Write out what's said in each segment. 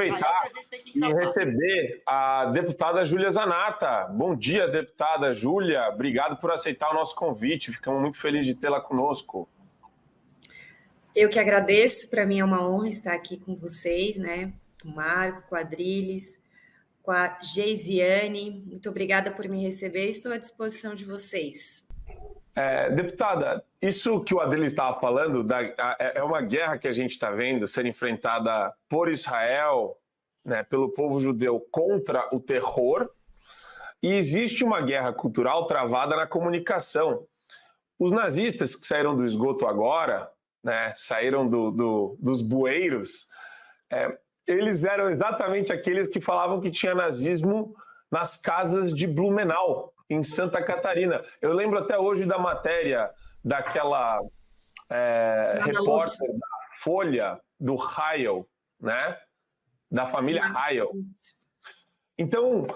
aproveitar e receber a deputada Júlia Zanatta. Bom dia, deputada Júlia. Obrigado por aceitar o nosso convite. Ficamos muito felizes de tê-la conosco. Eu que agradeço. Para mim é uma honra estar aqui com vocês, né? Com o Marco, com a Adriles, com a Geisiane. Muito obrigada por me receber. Estou à disposição de vocês. Deputada, isso que o Adriles estava falando é uma guerra que a gente está vendo ser enfrentada por Israel, né, pelo povo judeu contra o terror, e existe uma guerra cultural travada na comunicação. Os nazistas que saíram do esgoto agora, né, saíram dos bueiros, eles eram exatamente aqueles que falavam que tinha nazismo nas casas de Blumenau, em Santa Catarina. Eu lembro até hoje da matéria daquela repórter da Folha, do Heil, né? Da família Heil. Então,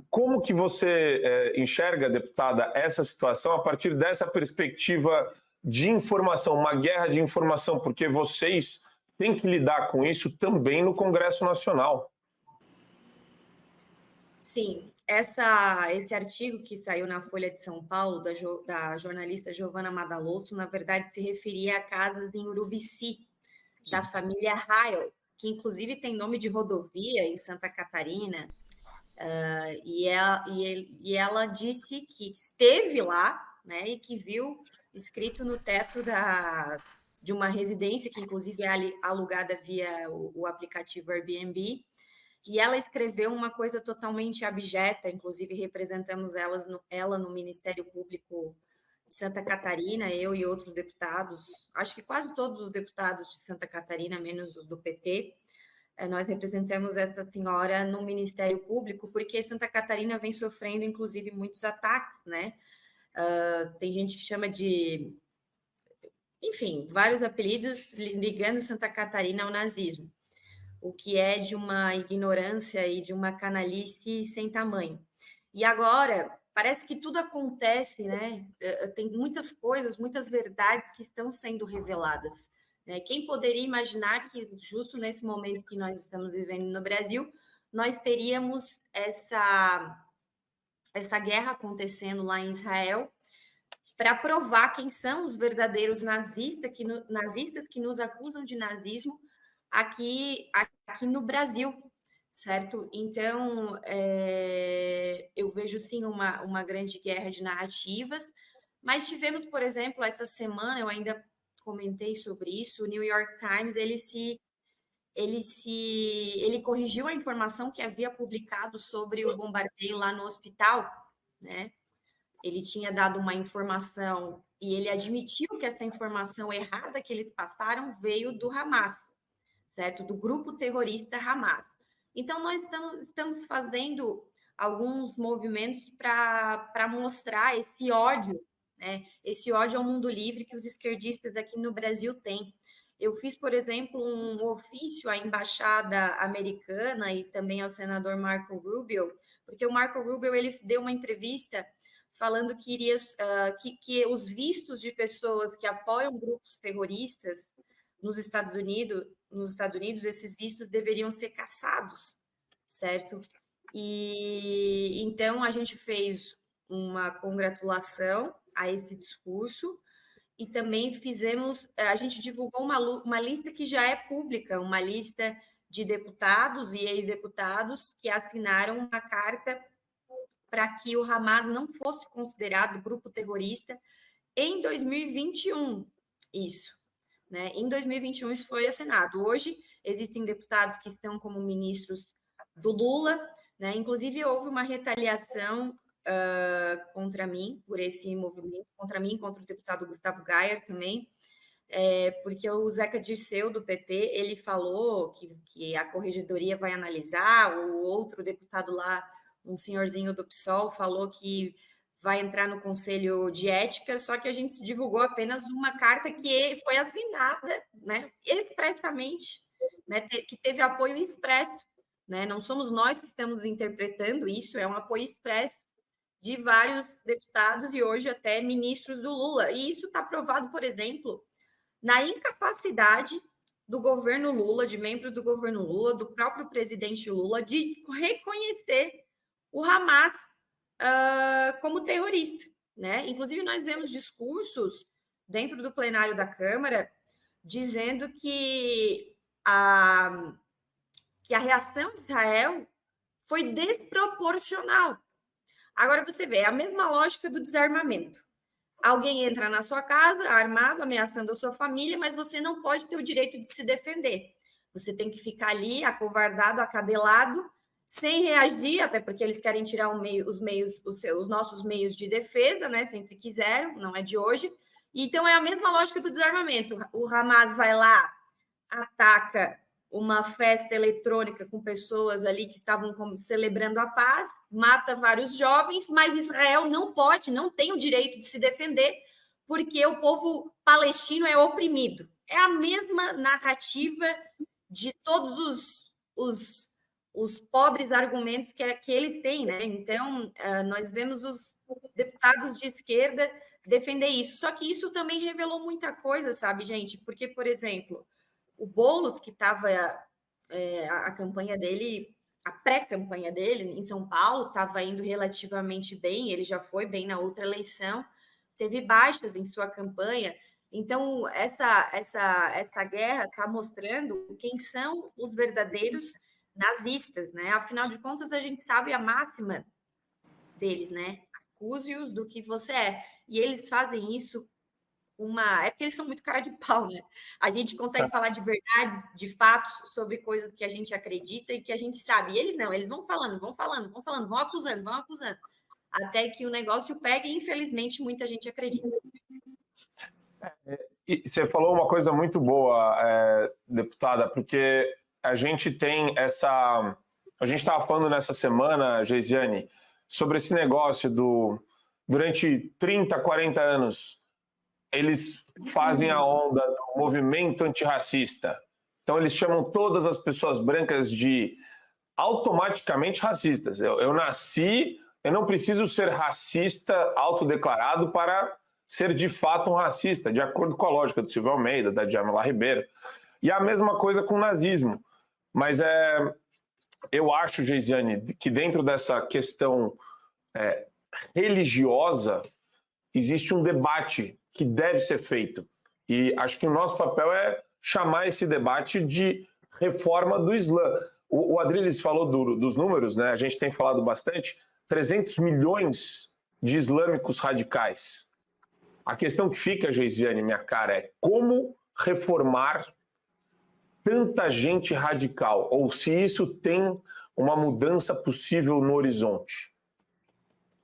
como que você enxerga, deputada, essa situação a partir dessa perspectiva de informação, uma guerra de informação, porque vocês têm que lidar com isso também no Congresso Nacional? Sim, esse artigo que saiu na Folha de São Paulo, da jornalista Giovana Madalosso, na verdade se referia a casas em Urubici, da família Heil, que inclusive tem nome de rodovia em Santa Catarina, e ela disse que esteve lá, né, e que viu escrito no teto de uma residência, que inclusive é alugada via o aplicativo Airbnb. E ela escreveu uma coisa totalmente abjeta, inclusive representamos ela no Ministério Público de Santa Catarina, eu e outros deputados, acho que quase todos os deputados de Santa Catarina, menos os do PT, nós representamos essa senhora no Ministério Público, porque Santa Catarina vem sofrendo, inclusive, muitos ataques, né? Tem gente que chama de... Enfim, vários apelidos ligando Santa Catarina ao nazismo, o que é de uma ignorância e de uma canalice sem tamanho. E agora, parece que tudo acontece, né? Tem muitas coisas, muitas verdades que estão sendo reveladas, né? Quem poderia imaginar que, justo nesse momento que nós estamos vivendo no Brasil, nós teríamos essa guerra acontecendo lá em Israel, para provar quem são os verdadeiros nazistas que nos acusam de nazismo aqui no Brasil, certo? Então, eu vejo, sim, uma grande guerra de narrativas, mas tivemos, por exemplo, essa semana, eu ainda comentei sobre isso, o New York Times, ele corrigiu a informação que havia publicado sobre o bombardeio lá no hospital, né? Ele tinha dado uma informação e ele admitiu que essa informação errada que eles passaram veio do Hamas, certo? Do grupo terrorista Hamas. Então, nós estamos fazendo alguns movimentos para mostrar esse ódio, né? Esse ódio ao mundo livre que os esquerdistas aqui no Brasil têm. Eu fiz, por exemplo, um ofício à embaixada americana e também ao senador Marco Rubio, porque o Marco Rubio ele deu uma entrevista falando que que os vistos de pessoas que apoiam grupos terroristas nos Estados Unidos, esses vistos deveriam ser cassados, certo? E então a gente fez uma congratulação a esse discurso e também a gente divulgou uma lista que já é pública, uma lista de deputados e ex-deputados que assinaram uma carta para que o Hamas não fosse considerado grupo terrorista em 2021, isso, né? Em 2021 isso foi assinado. Hoje existem deputados que estão como ministros do Lula, né? Inclusive houve uma retaliação contra mim por esse movimento, contra mim, contra o deputado Gustavo Gayer também, porque o Zeca Dirceu, do PT, ele falou que a corregedoria vai analisar, o outro deputado lá, um senhorzinho do PSOL, falou que vai entrar no Conselho de Ética, só que a gente divulgou apenas uma carta que foi assinada, né, expressamente, né, que teve apoio expresso, né, não somos nós que estamos interpretando isso, é um apoio expresso de vários deputados e hoje até ministros do Lula, e isso está provado, por exemplo, na incapacidade do governo Lula, de membros do governo Lula, do próprio presidente Lula, de reconhecer o Hamas como terrorista, né? Inclusive, nós vemos discursos dentro do plenário da Câmara dizendo que a reação de Israel foi desproporcional. Agora você vê, é a mesma lógica do desarmamento. Alguém entra na sua casa armado, ameaçando a sua família, mas você não pode ter o direito de se defender. Você tem que ficar ali, acovardado, acadelado, sem reagir, até porque eles querem tirar os nossos meios de defesa, né? Sempre quiseram, não é de hoje. Então é a mesma lógica do desarmamento. O Hamas vai lá, ataca uma festa eletrônica com pessoas ali que estavam celebrando a paz, mata vários jovens, mas Israel não pode, não tem o direito de se defender, porque o povo palestino é oprimido. É a mesma narrativa de todos os pobres argumentos que eles têm, né? Então, nós vemos os deputados de esquerda defender isso. Só que isso também revelou muita coisa, sabe, gente? Porque, por exemplo, o Boulos, que estava a campanha dele, a pré-campanha dele em São Paulo, estava indo relativamente bem, ele já foi bem na outra eleição, teve baixas em sua campanha. Então, essa guerra está mostrando quem são os verdadeiros nazistas, né? Afinal de contas, a gente sabe a máxima deles, né? Acuse-os do que você é. E eles fazem isso é porque eles são muito cara de pau, né? A gente consegue falar de verdade, de fatos sobre coisas que a gente acredita e que a gente sabe. E eles não, eles vão falando, vão acusando, até que o negócio pega e, infelizmente, muita gente acredita. E você falou uma coisa muito boa, deputada, porque a gente tem essa... A gente estava falando nessa semana, Geisiane, sobre esse negócio durante 30, 40 anos, eles fazem a onda do movimento antirracista. Então, eles chamam todas as pessoas brancas de automaticamente racistas. Eu nasci, eu não preciso ser racista autodeclarado para ser de fato um racista, de acordo com a lógica do Silvio Almeida, da Djamila Ribeiro. E a mesma coisa com o nazismo. Mas eu acho, Geisiane, que dentro dessa questão religiosa existe um debate que deve ser feito. E acho que o nosso papel é chamar esse debate de reforma do Islã. O Adriles falou dos números, né? A gente tem falado bastante, 300 milhões de islâmicos radicais. A questão que fica, Geisiane, minha cara, é como reformar tanta gente radical, ou se isso tem uma mudança possível no horizonte.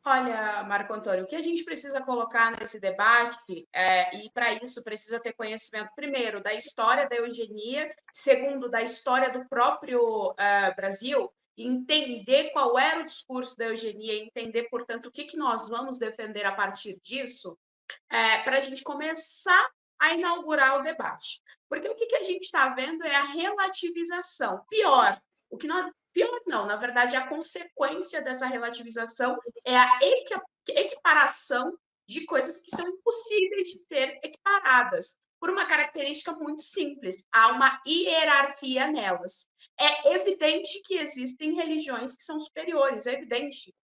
Olha, Marco Antônio, o que a gente precisa colocar nesse debate, e para isso precisa ter conhecimento, primeiro, da história da eugenia, segundo, da história do próprio Brasil, entender qual era o discurso da eugenia, entender, portanto, o que nós vamos defender a partir disso, para a gente começar a inaugurar o debate. Porque o que a gente está vendo é a relativização. Pior não, na verdade, a consequência dessa relativização é a equiparação de coisas que são impossíveis de ser equiparadas, por uma característica muito simples: há uma hierarquia nelas. É evidente que existem religiões que são superiores, é evidente.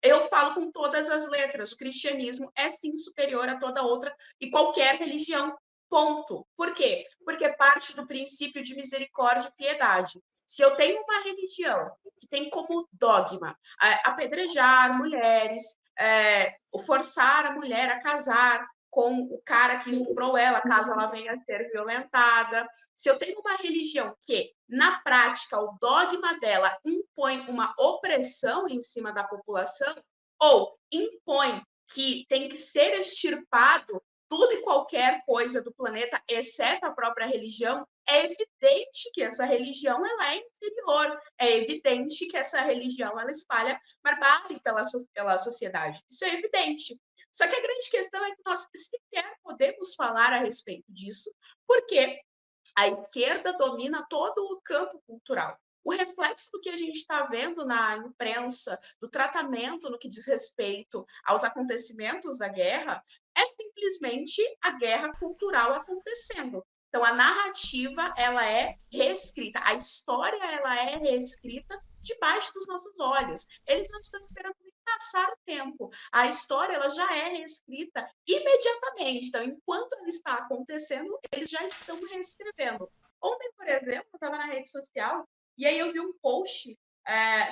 Eu falo com todas as letras, o cristianismo é sim superior a toda outra e qualquer religião, ponto. Por quê? Porque parte do princípio de misericórdia e piedade. Se eu tenho uma religião que tem como dogma apedrejar mulheres, forçar a mulher a casar com o cara que estuprou ela, caso ela venha a ser violentada. Se eu tenho uma religião que, na prática, o dogma dela impõe uma opressão em cima da população, ou impõe que tem que ser extirpado tudo e qualquer coisa do planeta, exceto a própria religião, é evidente que essa religião ela é inferior, é evidente que essa religião ela espalha barbárie pela sociedade. Isso é evidente. Só que a grande questão é que nós sequer podemos falar a respeito disso, porque a esquerda domina todo o campo cultural. O reflexo do que a gente está vendo na imprensa, do tratamento no que diz respeito aos acontecimentos da guerra, é simplesmente a guerra cultural acontecendo. Então, a narrativa, ela é reescrita, a história, ela é reescrita debaixo dos nossos olhos. Eles não estão esperando nem passar o tempo. A história, ela já é reescrita imediatamente. Então, enquanto ela está acontecendo, eles já estão reescrevendo. Ontem, por exemplo, eu estava na rede social e aí eu vi um post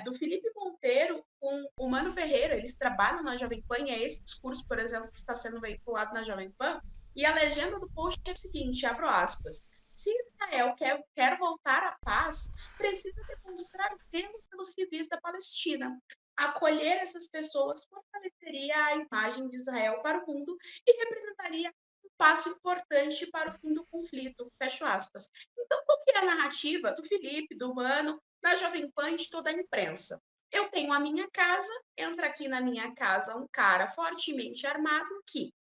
do Felipe Monteiro com o Mano Ferreira. Eles trabalham na Jovem Pan e é esse discurso, por exemplo, que está sendo veiculado na Jovem Pan. E a legenda do post é o seguinte, abro aspas, se Israel quer voltar à paz, precisa demonstrar zelo pelos civis da Palestina. Acolher essas pessoas fortaleceria a imagem de Israel para o mundo e representaria um passo importante para o fim do conflito. Fecho aspas. Então, qual que é a narrativa do Felipe, do Mano, da Jovem Pan e de toda a imprensa? Eu tenho a minha casa, entra aqui na minha casa um cara fortemente armado que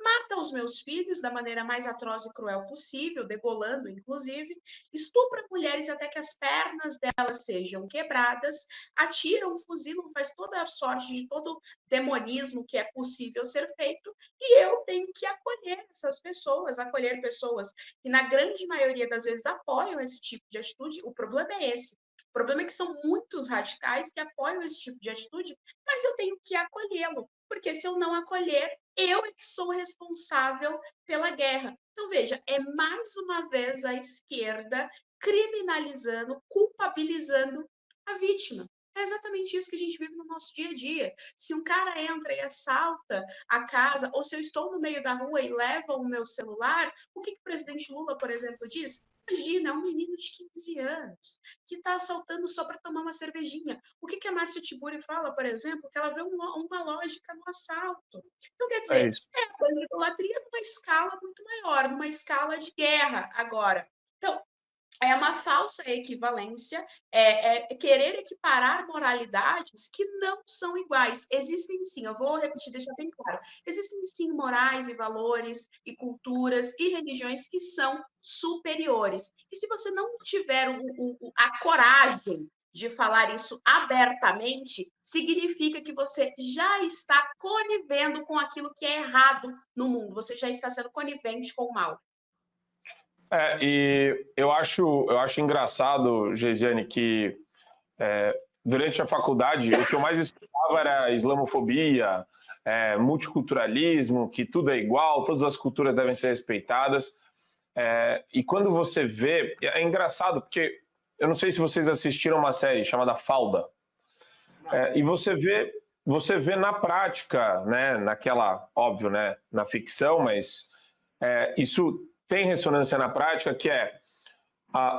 mata os meus filhos da maneira mais atroz e cruel possível, degolando, inclusive, estupra mulheres até que as pernas delas sejam quebradas, atiram, fuzilam, faz toda a sorte de todo demonismo que é possível ser feito, e eu tenho que acolher essas pessoas, acolher pessoas que, na grande maioria das vezes, apoiam esse tipo de atitude. O problema é esse. O problema é que são muitos radicais que apoiam esse tipo de atitude, mas eu tenho que acolhê-lo, porque se eu não acolher, eu é que sou responsável pela guerra. Então, veja, é mais uma vez a esquerda criminalizando, culpabilizando a vítima. É exatamente isso que a gente vive no nosso dia a dia. Se um cara entra e assalta a casa, ou se eu estou no meio da rua e levam o meu celular, o que o presidente Lula, por exemplo, diz? Imagina, é um menino de 15 anos que está assaltando só para tomar uma cervejinha. O que a Márcia Tiburi fala, por exemplo? Que ela vê uma lógica no assalto. Então, quer É dizer, isso. a idolatria numa escala muito maior, numa escala de guerra agora. Então, é uma falsa equivalência, querer equiparar moralidades que não são iguais. Existem sim, eu vou repetir, deixar bem claro, existem sim morais e valores e culturas e religiões que são superiores. E se você não tiver a coragem de falar isso abertamente, significa que você já está conivendo com aquilo que é errado no mundo, você já está sendo conivente com o mal. E eu acho engraçado, Geisiane, que durante a faculdade o que eu mais estudava era islamofobia, multiculturalismo, que tudo é igual, todas as culturas devem ser respeitadas. E quando você vê, é engraçado, porque eu não sei se vocês assistiram uma série chamada Falda, e você vê na prática, né, naquela, óbvio, né, na ficção, mas isso tem ressonância na prática, que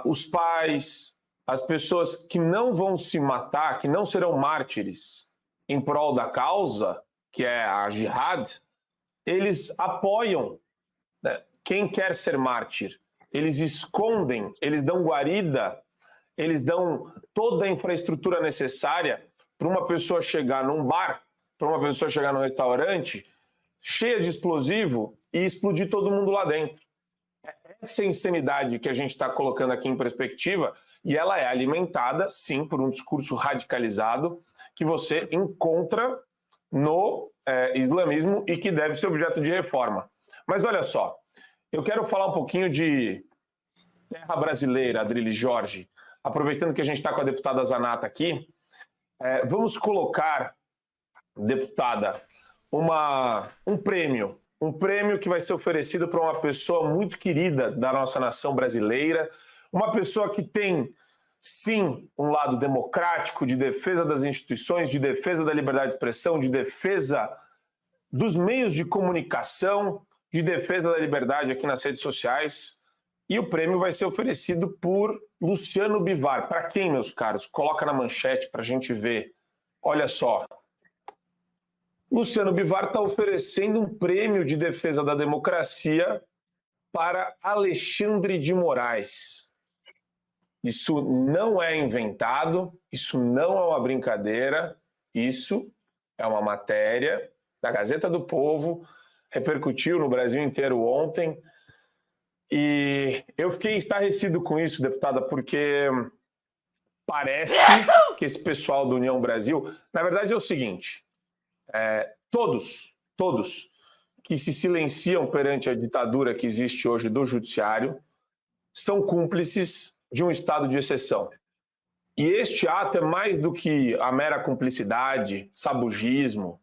os pais, as pessoas que não vão se matar, que não serão mártires em prol da causa, que é a jihad, eles apoiam, né, quem quer ser mártir. Eles escondem, eles dão guarida, eles dão toda a infraestrutura necessária para uma pessoa chegar num bar, para uma pessoa chegar num restaurante, cheia de explosivo e explodir todo mundo lá dentro. Essa insanidade que a gente está colocando aqui em perspectiva, e ela é alimentada, sim, por um discurso radicalizado que você encontra no islamismo e que deve ser objeto de reforma. Mas olha só, eu quero falar um pouquinho de terra brasileira, Adriles Jorge, aproveitando que a gente está com a deputada Zanata aqui, vamos colocar, deputada, um prêmio que vai ser oferecido para uma pessoa muito querida da nossa nação brasileira, uma pessoa que tem, sim, um lado democrático, de defesa das instituições, de defesa da liberdade de expressão, de defesa dos meios de comunicação, de defesa da liberdade aqui nas redes sociais. E o prêmio vai ser oferecido por Luciano Bivar. Para quem, meus caros? Coloca na manchete para a gente ver. Olha só. Luciano Bivar está oferecendo um prêmio de defesa da democracia para Alexandre de Moraes. Isso não é inventado, isso não é uma brincadeira, isso é uma matéria da Gazeta do Povo, repercutiu no Brasil inteiro ontem, e eu fiquei estarrecido com isso, deputada, porque parece que esse pessoal do União Brasil, na verdade é o seguinte, todos que se silenciam perante a ditadura que existe hoje do judiciário, são cúmplices de um estado de exceção. E este ato é mais do que a mera cumplicidade, sabugismo.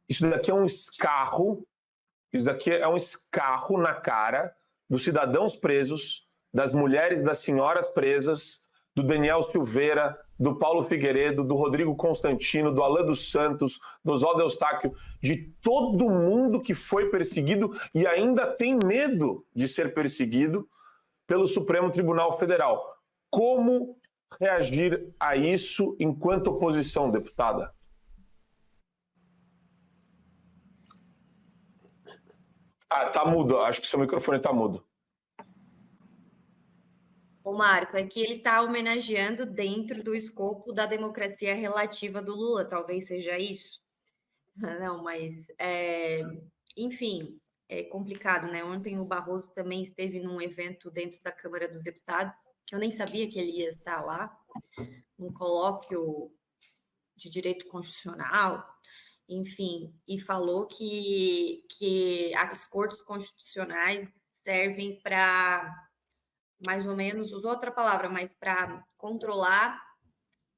Isso daqui é um escarro, na cara dos cidadãos presos, das mulheres, das senhoras presas, do Daniel Silveira, do Paulo Figueiredo, do Rodrigo Constantino, do Alan dos Santos, do Oswaldo Eustáquio, de todo mundo que foi perseguido e ainda tem medo de ser perseguido pelo Supremo Tribunal Federal. Como reagir a isso enquanto oposição, deputada? Tá mudo. Acho que seu microfone tá mudo. O Marco, é que ele está homenageando dentro do escopo da democracia relativa do Lula, talvez seja isso. Não, mas, enfim, é complicado, né? Ontem o Barroso também esteve num evento dentro da Câmara dos Deputados, que eu nem sabia que ele ia estar lá, num colóquio de direito constitucional, enfim, e falou que as cortes constitucionais servem para, mais ou menos, usou outra palavra, mas para controlar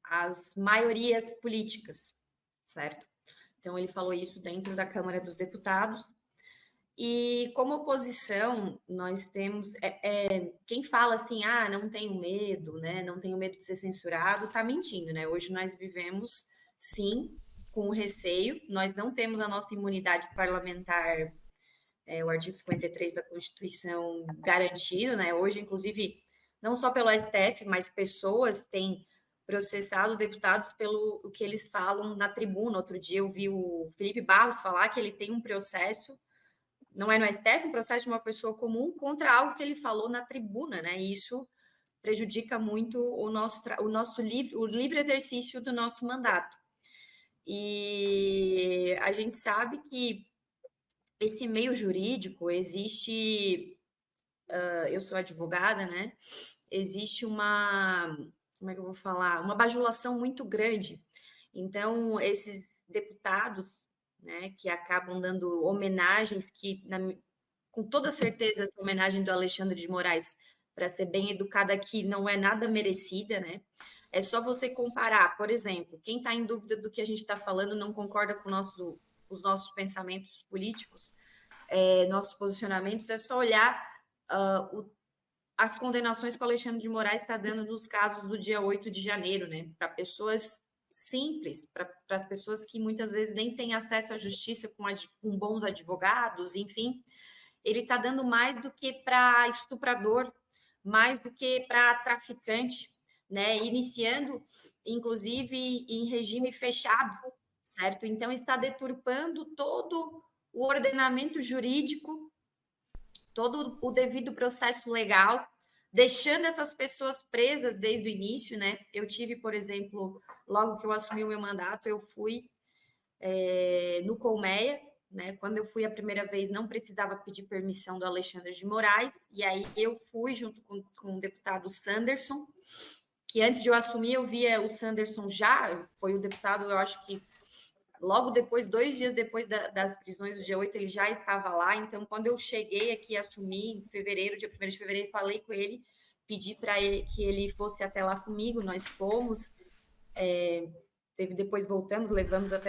as maiorias políticas, certo? Então, ele falou isso dentro da Câmara dos Deputados. E, como oposição, nós temos... quem fala assim, não tenho medo, né? Não tenho medo de ser censurado, está mentindo, né? Hoje nós vivemos, sim, com receio. Nós não temos a nossa imunidade parlamentar, o artigo 53 da Constituição garantido, né? Hoje, inclusive, não só pelo STF, mas pessoas têm processado deputados pelo o que eles falam na tribuna. Outro dia eu vi o Felipe Barros falar que ele tem um processo, não é no STF, um processo de uma pessoa comum contra algo que ele falou na tribuna, né? E isso prejudica muito o livre exercício do nosso mandato. E a gente sabe que esse meio jurídico existe, eu sou advogada, né? Existe como é que eu vou falar? Uma bajulação muito grande. Então, esses deputados, né, que acabam dando homenagens que, com toda certeza, essa homenagem do Alexandre de Moraes, para ser bem educada aqui, não é nada merecida, né? É só você comparar, por exemplo, quem está em dúvida do que a gente está falando, não concorda com os nossos pensamentos políticos, nossos posicionamentos, é só olhar as condenações que o Alexandre de Moraes está dando nos casos do dia 8 de janeiro, né? Para pessoas simples, para as pessoas que muitas vezes nem têm acesso à justiça com bons advogados, enfim. Ele está dando mais do que para estuprador, mais do que para traficante, né? Iniciando, inclusive, em regime fechado, certo? Então, está deturpando todo o ordenamento jurídico, todo o devido processo legal, deixando essas pessoas presas desde o início, né? Eu tive, por exemplo, logo que eu assumi o meu mandato, eu fui no Colmeia, né? Quando eu fui a primeira vez, não precisava pedir permissão do Alexandre de Moraes, e aí eu fui junto com o deputado Sanderson, que antes de eu assumir, eu via o Sanderson foi o deputado, eu acho que logo depois, 2 dias depois das prisões do dia 8, ele já estava lá. Então, quando eu cheguei aqui, assumi em fevereiro, dia 1º de fevereiro, falei com ele, pedi para que ele fosse até lá comigo, nós fomos. Depois voltamos,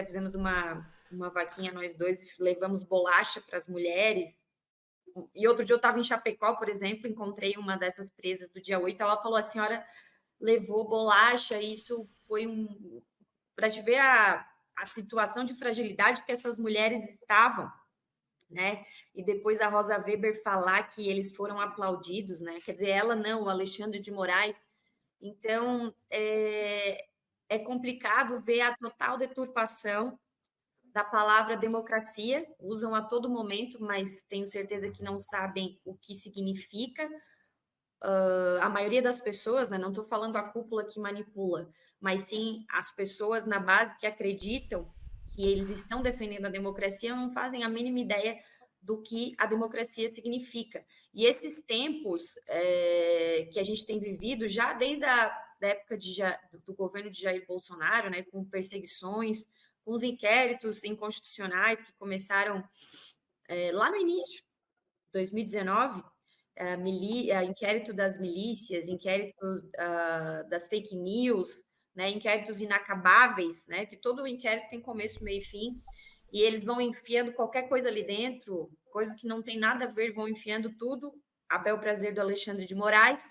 fizemos uma vaquinha nós dois, levamos bolacha para as mulheres. E outro dia eu estava em Chapecó, por exemplo, encontrei uma dessas presas do dia 8, ela falou, a senhora levou bolacha, e isso foi para te ver a situação de fragilidade que essas mulheres estavam, né? E depois a Rosa Weber falar que eles foram aplaudidos, né? Quer dizer, ela não, o Alexandre de Moraes. Então, é complicado ver a total deturpação da palavra democracia, usam a todo momento, mas tenho certeza que não sabem o que significa. A maioria das pessoas, né, não estou falando a cúpula que manipula, mas sim as pessoas na base que acreditam que eles estão defendendo a democracia, não fazem a mínima ideia do que a democracia significa. E esses tempos que a gente tem vivido, já desde a época do governo de Jair Bolsonaro, né, com perseguições, com os inquéritos inconstitucionais que começaram lá no início, 2019, inquérito das milícias, inquérito das fake news, né, inquéritos inacabáveis, né, que todo inquérito tem começo, meio e fim, e eles vão enfiando qualquer coisa ali dentro, coisa que não tem nada a ver, vão enfiando tudo, a bel prazer do Alexandre de Moraes.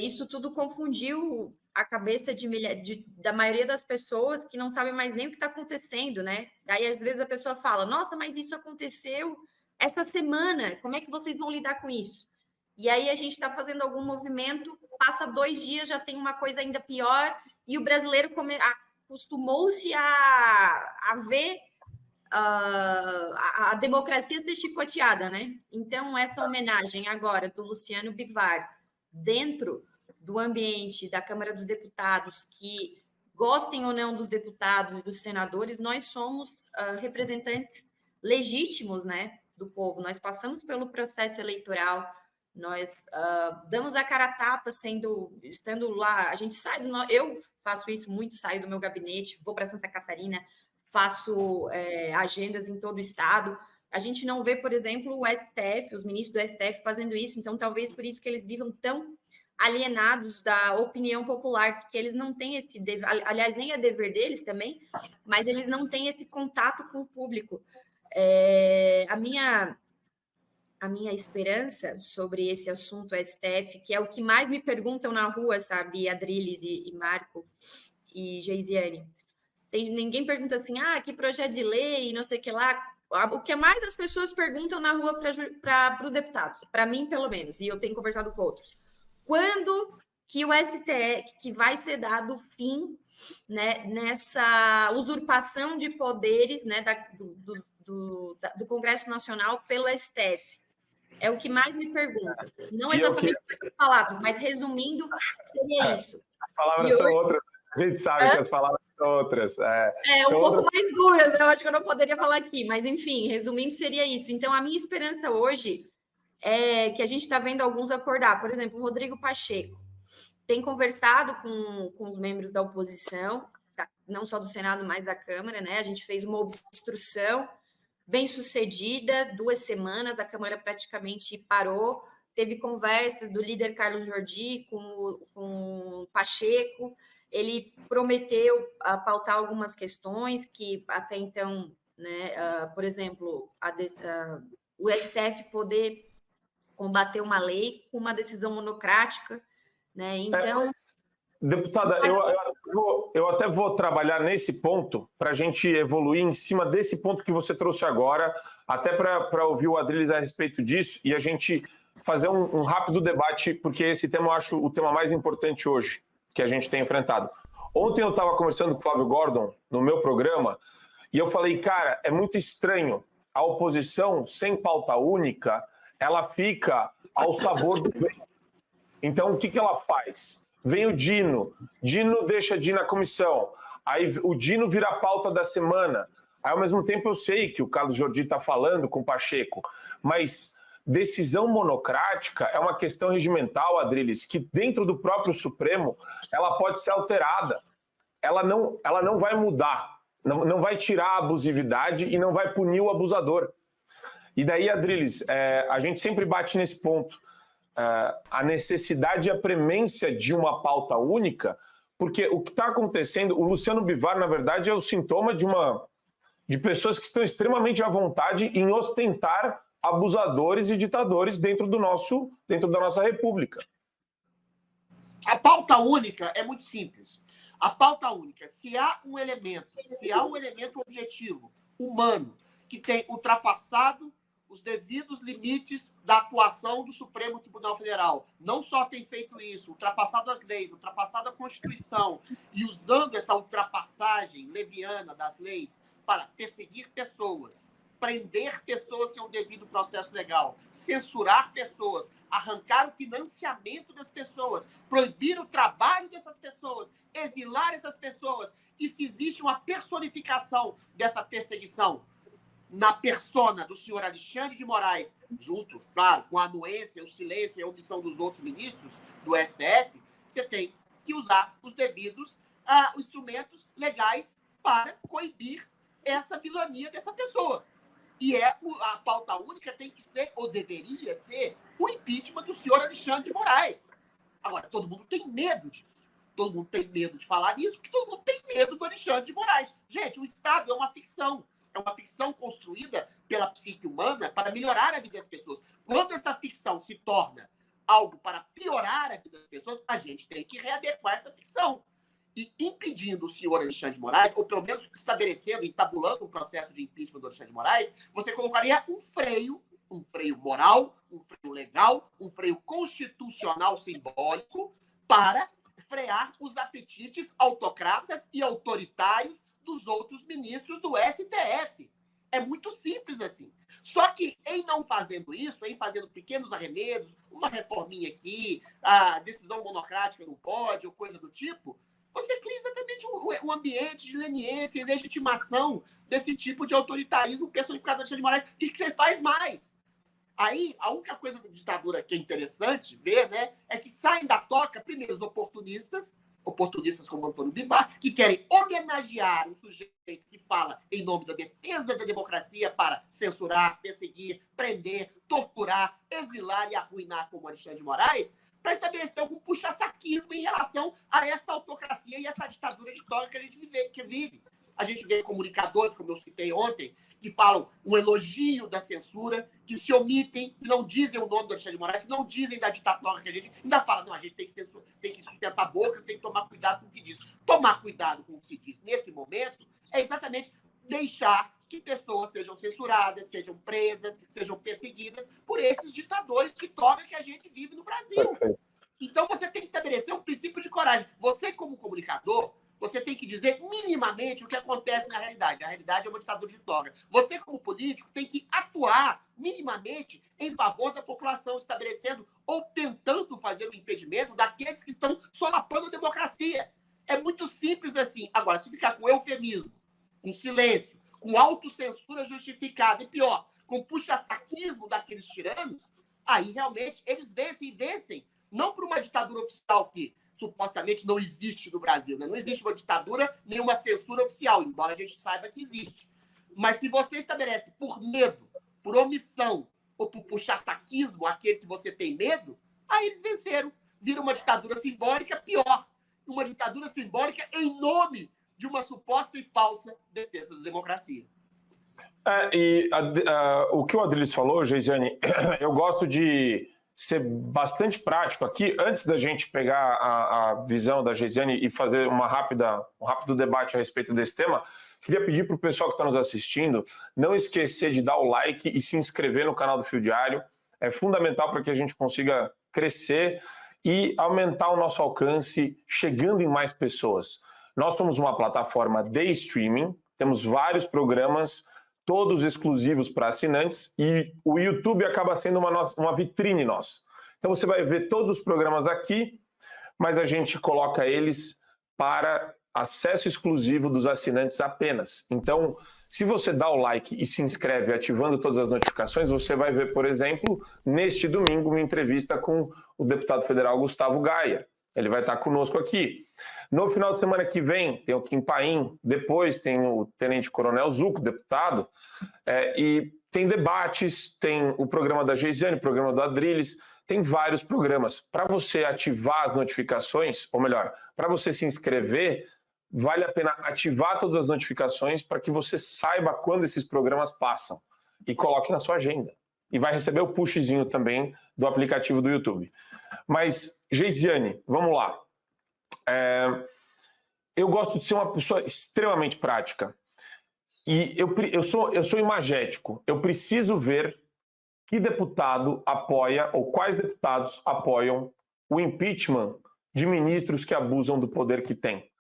Isso tudo confundiu a cabeça da maioria das pessoas que não sabem mais nem o que está acontecendo, né? Daí, às vezes, a pessoa fala, nossa, mas isso aconteceu essa semana, como é que vocês vão lidar com isso? E aí a gente está fazendo algum movimento, passa 2 dias, já tem uma coisa ainda pior, e o brasileiro acostumou-se a ver a democracia ser chicoteada, né? Então, essa homenagem agora do Luciano Bivar dentro do ambiente da Câmara dos Deputados, que gostem ou não dos deputados e dos senadores, nós somos representantes legítimos, né, do povo. Nós passamos pelo processo eleitoral, nós damos a cara a tapa estando lá. A gente eu faço isso muito, saio do meu gabinete, vou para Santa Catarina, faço agendas em todo o estado. A gente não vê, por exemplo, o STF, os ministros do STF fazendo isso, então talvez por isso que eles vivam tão alienados da opinião popular, porque eles não têm esse dever, aliás, nem é dever deles também, mas eles não têm esse contato com o público. A minha esperança sobre esse assunto STF, que é o que mais me perguntam na rua, sabe, Adriles e Marco e Geisiane, ninguém pergunta assim, que projeto de lei, não sei o que lá. O que mais as pessoas perguntam na rua para os deputados, para mim, pelo menos, e eu tenho conversado com outros. Quando que o STF, que vai ser dado fim, né, nessa usurpação de poderes, né, do Congresso Nacional pelo STF? É o que mais me perguntam. Não exatamente com essas palavras, mas resumindo, seria isso. As palavras são outras. A gente sabe que as palavras são outras. São um pouco mais duras, eu acho que eu não poderia falar aqui, mas enfim, resumindo, seria isso. Então, a minha esperança hoje é que a gente está vendo alguns acordar. Por exemplo, o Rodrigo Pacheco tem conversado com os membros da oposição, não só do Senado, mas da Câmara, né? A gente fez uma obstrução bem sucedida, 2 semanas, a Câmara praticamente parou. Teve conversa do líder Carlos Jordi com o Pacheco. Ele prometeu pautar algumas questões que até então, né, por exemplo, o STF poder combater uma lei com uma decisão monocrática, né? Então, deputada, eu até vou trabalhar nesse ponto para a gente evoluir em cima desse ponto que você trouxe agora, até para ouvir o Adriles a respeito disso e a gente fazer um rápido debate, porque esse tema eu acho o tema mais importante hoje que a gente tem enfrentado. Ontem eu estava conversando com o Flávio Gordon no meu programa e eu falei, cara, é muito estranho, a oposição sem pauta única, ela fica ao sabor do vento. Então, o que ela faz? Vem o Dino deixa de ir na comissão, aí o Dino vira a pauta da semana, aí ao mesmo tempo eu sei que o Carlos Jordi está falando com o Pacheco, mas decisão monocrática é uma questão regimental, Adriles, que dentro do próprio Supremo ela pode ser alterada, ela não vai mudar, não vai tirar a abusividade e não vai punir o abusador. E daí, Adriles, a gente sempre bate nesse ponto, a necessidade e a premência de uma pauta única, porque o que está acontecendo, o Luciano Bivar, na verdade, é o sintoma de pessoas que estão extremamente à vontade em ostentar abusadores e ditadores dentro da nossa república. A pauta única é muito simples. A pauta única, se há um elemento objetivo, humano, que tem ultrapassado os devidos limites da atuação do Supremo Tribunal Federal, não só tem feito isso, ultrapassado as leis, ultrapassado a Constituição, e usando essa ultrapassagem leviana das leis para perseguir pessoas, prender pessoas sem o devido processo legal, censurar pessoas, arrancar o financiamento das pessoas, proibir o trabalho dessas pessoas, exilar essas pessoas, e se existe uma personificação dessa perseguição na persona do senhor Alexandre de Moraes, junto, claro, com a anuência, o silêncio e a omissão dos outros ministros do STF, você tem que usar os devidos instrumentos legais para coibir essa vilania dessa pessoa. E a pauta única tem que ser, ou deveria ser, o impeachment do senhor Alexandre de Moraes. Agora, todo mundo tem medo disso. Todo mundo tem medo de falar nisso, porque todo mundo tem medo do Alexandre de Moraes. Gente, o Estado é uma ficção. É uma ficção construída pela psique humana para melhorar a vida das pessoas. Quando essa ficção se torna algo para piorar a vida das pessoas, a gente tem que readequar essa ficção. E impedindo o senhor Alexandre de Moraes, ou pelo menos estabelecendo e tabulando um processo de impeachment do Alexandre de Moraes, você colocaria um freio moral, um freio legal, um freio constitucional simbólico para frear os apetites autocratas e autoritários dos outros ministros do STF. É muito simples assim. Só que, em não fazendo isso, em fazendo pequenos arremedos, uma reforminha aqui, a decisão monocrática não pode, ou coisa do tipo, você cria exatamente um ambiente de leniência e legitimação desse tipo de autoritarismo personificado no Alexandre de Moraes, e que você faz mais. Aí, a única coisa da ditadura que é interessante ver, né, é que saem da toca, primeiro, os oportunistas como Antônio Bivar, que querem homenagear um sujeito que fala em nome da defesa da democracia para censurar, perseguir, prender, torturar, exilar e arruinar como Alexandre de Moraes, para estabelecer algum puxa-saquismo em relação a essa autocracia e essa ditadura de toga que a gente vive. A gente vê comunicadores, como eu citei ontem, que falam um elogio da censura, que se omitem, que não dizem o nome do Alexandre de Moraes, que não dizem da ditadura que a gente ainda fala, não, a gente tem que sustentar bocas, tem que tomar cuidado com o que diz. Tomar cuidado com o que se diz nesse momento é exatamente deixar que pessoas sejam censuradas, sejam presas, sejam perseguidas por esses ditadores de toga que a gente vive no Brasil. Então você tem que estabelecer um princípio de coragem. Você, como comunicador, você tem que dizer minimamente o que acontece na realidade. A realidade é uma ditadura de toga. Você, como político, tem que atuar minimamente em favor da população, estabelecendo ou tentando fazer o impedimento daqueles que estão solapando a democracia. É muito simples assim. Agora, se ficar com eufemismo, com silêncio, com autocensura justificada e, pior, com puxa-saquismo daqueles tiranos, aí realmente eles vencem, não por uma ditadura oficial que supostamente não existe no Brasil, né? Não existe uma ditadura nem uma censura oficial, embora a gente saiba que existe. Mas se você estabelece por medo, por omissão ou por puxa-saquismo aquele que você tem medo, aí eles venceram. Vira uma ditadura simbólica pior. Uma ditadura simbólica em nome de uma suposta e falsa defesa da democracia. O que o Adriles falou, Geisiane, eu gosto de ser bastante prático aqui, antes da gente pegar a visão da Geisiane e fazer um rápido debate a respeito desse tema. Queria pedir para o pessoal que está nos assistindo não esquecer de dar o like e se inscrever no canal do Fio Diário. É fundamental para que a gente consiga crescer e aumentar o nosso alcance, chegando em mais pessoas. Nós somos uma plataforma de streaming, temos vários programas, todos exclusivos para assinantes, e o YouTube acaba sendo uma vitrine nossa. Então você vai ver todos os programas aqui, mas a gente coloca eles para acesso exclusivo dos assinantes apenas. Então, se você dá o like e se inscreve ativando todas as notificações, você vai ver, por exemplo, neste domingo, uma entrevista com o deputado federal Gustavo Gaia. Ele vai estar conosco aqui. No final de semana que vem, tem o Kim Paim, depois tem o Tenente Coronel Zuco, deputado, e tem debates, tem o programa da Geisiane, o programa do Adriles, tem vários programas. Para você ativar as notificações, ou melhor, para você se inscrever, vale a pena ativar todas as notificações para que você saiba quando esses programas passam e coloque na sua agenda. E vai receber o pushzinho também do aplicativo do YouTube. Mas, Geisiane, vamos lá. Eu gosto de ser uma pessoa extremamente prática. E eu sou imagético. Eu preciso ver que deputado apoia, ou quais deputados apoiam o impeachment de ministros que abusam do poder que têm.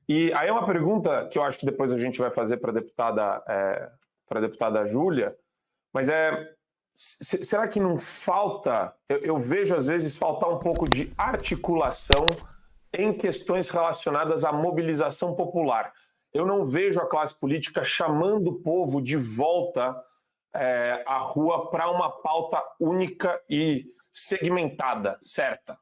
E aí é uma pergunta que eu acho que depois a gente vai fazer para a deputada Júlia, mas será que não falta, eu vejo às vezes faltar um pouco de articulação em questões relacionadas à mobilização popular. Eu não vejo a classe política chamando o povo de volta à rua para uma pauta única e segmentada, certa?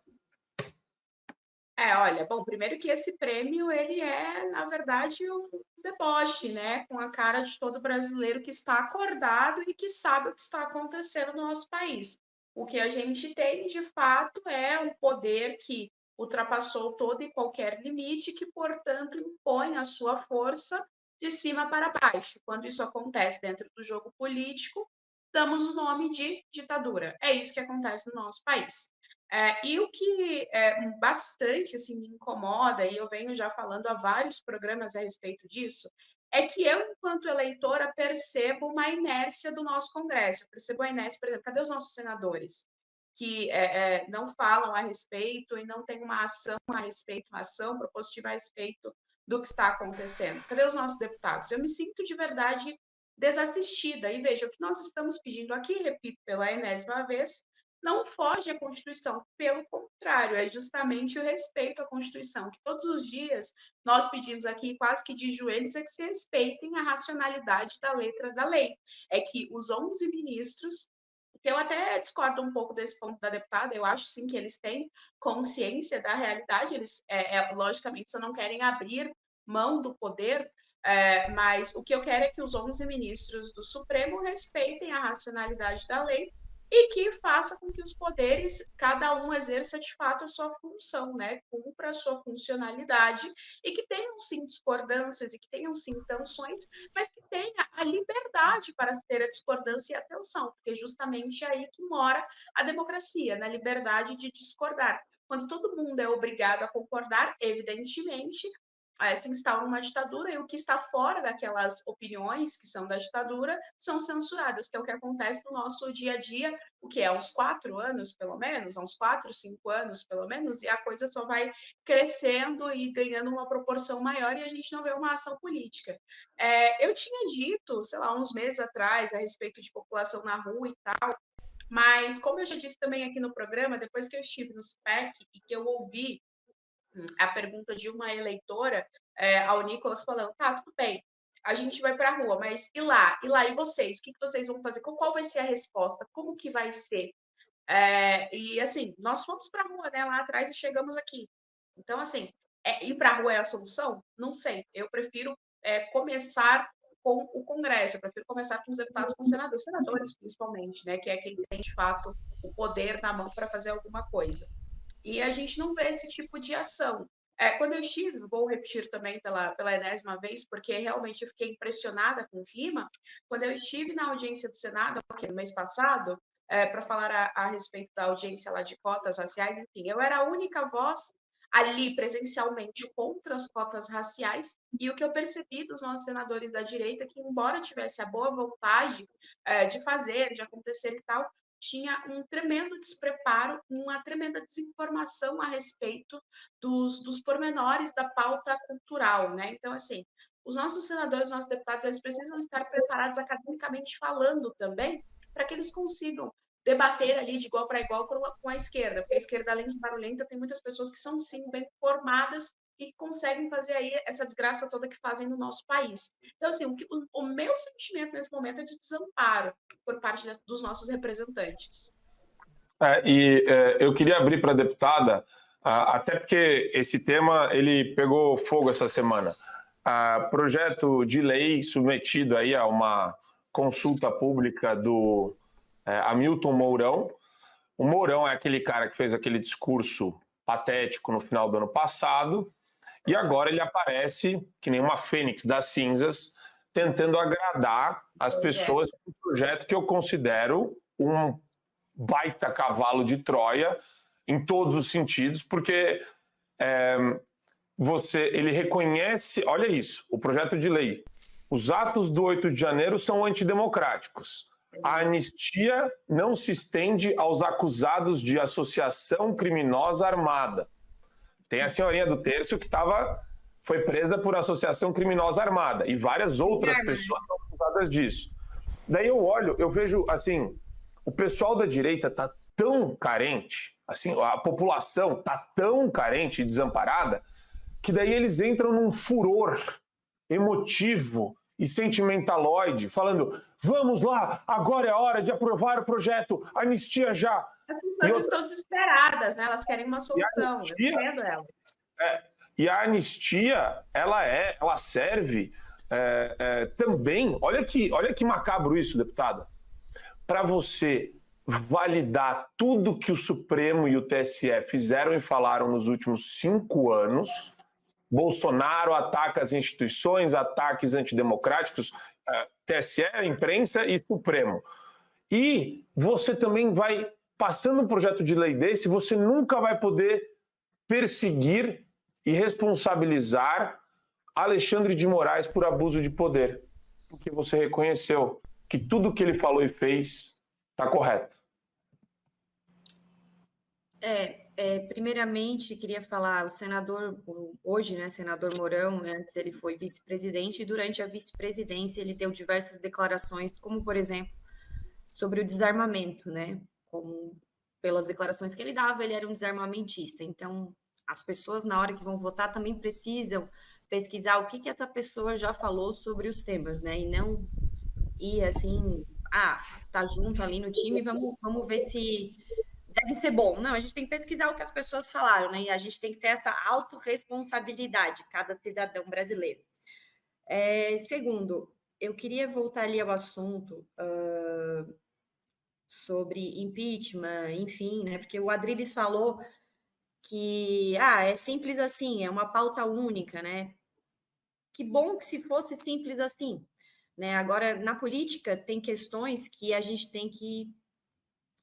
Olha, bom, primeiro que esse prêmio, ele é, na verdade, um deboche, né? Com a cara de todo brasileiro que está acordado e que sabe o que está acontecendo no nosso país. O que a gente tem, de fato, é um poder que ultrapassou todo e qualquer limite, que, portanto, impõe a sua força de cima para baixo. Quando isso acontece dentro do jogo político, damos o nome de ditadura. É isso que acontece no nosso país. E o que bastante assim, me incomoda, e eu venho já falando há vários programas a respeito disso, é que eu, enquanto eleitora, percebo uma inércia do nosso Congresso. Eu percebo a inércia, por exemplo, cadê os nossos senadores? Que não falam a respeito e não tem uma ação a respeito, uma ação propositiva a respeito do que está acontecendo. Cadê os nossos deputados? Eu me sinto de verdade desassistida. E veja, o que nós estamos pedindo aqui, repito pela enésima vez, não foge à Constituição, pelo contrário, é justamente o respeito à Constituição, que todos os dias nós pedimos aqui, quase que de joelhos, é que se respeitem a racionalidade da letra da lei. É que os 11 ministros, que eu até discordo um pouco desse ponto da deputada, eu acho sim que eles têm consciência da realidade, eles, logicamente, só não querem abrir mão do poder, mas o que eu quero é que os 11 ministros do Supremo respeitem a racionalidade da lei e que faça com que os poderes, cada um exerça de fato a sua função, né? Cumpra a sua funcionalidade e que tenham sim discordâncias e que tenham sim tensões, mas que tenha a liberdade para ter a discordância e a tensão, porque justamente é aí que mora a democracia, na liberdade de discordar. Quando todo mundo é obrigado a concordar, evidentemente, se instaura uma ditadura e o que está fora daquelas opiniões que são da ditadura são censuradas, que é o que acontece no nosso dia a dia, o que é uns 4 anos, pelo menos, uns 4, 5 anos, pelo menos, e a coisa só vai crescendo e ganhando uma proporção maior e a gente não vê uma ação política. Eu tinha dito, sei lá, uns meses atrás, a respeito de população na rua e tal, mas como eu já disse também aqui no programa, depois que eu estive no SPEC e que eu ouvi a pergunta de uma eleitora ao Nicolas falando, tá, tudo bem, a gente vai para a rua, mas e lá, e vocês? O que vocês vão fazer? Qual vai ser a resposta? Como que vai ser? E assim, nós fomos para a rua, né, lá atrás e chegamos aqui. Então, assim, ir para a rua é a solução? Não sei. Eu prefiro começar com o Congresso, eu prefiro começar com os deputados, com os senadores principalmente, né, que é quem tem, de fato, o poder na mão para fazer alguma coisa. E a gente não vê esse tipo de ação. Quando eu estive, vou repetir também pela enésima vez, porque realmente eu fiquei impressionada com o clima, quando eu estive na audiência do Senado, aqui no mês passado, para falar a respeito da audiência lá de cotas raciais, enfim, eu era a única voz ali presencialmente contra as cotas raciais, e o que eu percebi dos nossos senadores da direita, que embora tivesse a boa vontade de fazer, de acontecer e tal, tinha um tremendo despreparo, uma tremenda desinformação a respeito dos pormenores da pauta cultural, né? Então, assim, os nossos senadores, os nossos deputados, eles precisam estar preparados academicamente falando também, para que eles consigam debater ali de igual para igual com a esquerda, porque a esquerda, além de barulhenta, tem muitas pessoas que são, sim, bem formadas e que conseguem fazer aí essa desgraça toda que fazem no nosso país. Então, assim, o meu sentimento nesse momento é de desamparo por parte dos nossos representantes. Eu queria abrir para a deputada, até porque esse tema ele pegou fogo essa semana. Projeto de lei submetido aí a uma consulta pública do Hamilton Mourão. O Mourão é aquele cara que fez aquele discurso patético no final do ano passado, e agora ele aparece que nem uma fênix das cinzas, tentando agradar as pessoas com um projeto que eu considero um baita cavalo de Troia em todos os sentidos, porque ele reconhece, olha isso, o projeto de lei, os atos do 8 de janeiro são antidemocráticos. A anistia não se estende aos acusados de associação criminosa armada. Tem a senhorinha do terço que foi presa por associação criminosa armada e várias outras pessoas são acusadas disso. Daí eu vejo, assim, o pessoal da direita está tão carente, assim, a população está tão carente e desamparada, que daí eles entram num furor emotivo e sentimentaloide, falando, vamos lá, agora é a hora de aprovar o projeto, anistia já. As pessoas estão desesperadas, né? Elas querem uma solução, eu entendo elas. E a anistia, ela serve também, olha que macabro isso, deputada, para você validar tudo que o Supremo e o TSE fizeram e falaram nos últimos 5 anos. Bolsonaro ataca as instituições, ataques antidemocráticos, TSE, imprensa e Supremo. E você também vai, passando um projeto de lei desse, você nunca vai poder perseguir e responsabilizar Alexandre de Moraes por abuso de poder, porque você reconheceu que tudo que ele falou e fez está correto. Primeiramente, queria falar, o senador, hoje, né, senador Mourão, antes ele foi vice-presidente, e durante a vice-presidência ele deu diversas declarações, como, por exemplo, sobre o desarmamento, né, como pelas declarações que ele dava, ele era um desarmamentista. Então, as pessoas, na hora que vão votar, também precisam pesquisar o que essa pessoa já falou sobre os temas, né, e não ir assim, tá junto ali no time, vamos ver se deve ser bom. Não, a gente tem que pesquisar o que as pessoas falaram, né? E a gente tem que ter essa autorresponsabilidade, cada cidadão brasileiro. Segundo, eu queria voltar ali ao assunto sobre impeachment, enfim, né? Porque o Adriles falou que é simples assim, é uma pauta única, né? Que bom que se fosse simples assim, né? Agora, na política, tem questões que a gente tem que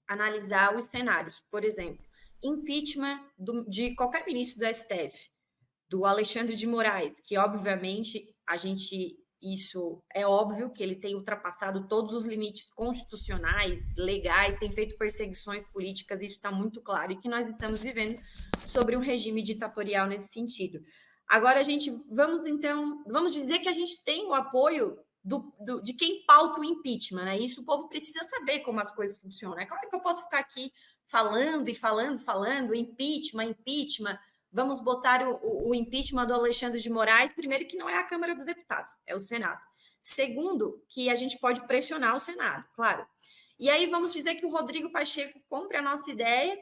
analisar os cenários. Por exemplo, impeachment de qualquer ministro do STF, do Alexandre de Moraes, que obviamente isso é óbvio que ele tem ultrapassado todos os limites constitucionais, legais, tem feito perseguições políticas, isso está muito claro, e que nós estamos vivendo sobre um regime ditatorial nesse sentido. Agora, vamos dizer que a gente tem o apoio de quem pauta o impeachment, né? Isso o povo precisa saber como as coisas funcionam. É claro que eu posso ficar aqui falando, impeachment, vamos botar o impeachment do Alexandre de Moraes, primeiro que não é a Câmara dos Deputados, é o Senado. Segundo, que a gente pode pressionar o Senado, claro. E aí vamos dizer que o Rodrigo Pacheco compre a nossa ideia,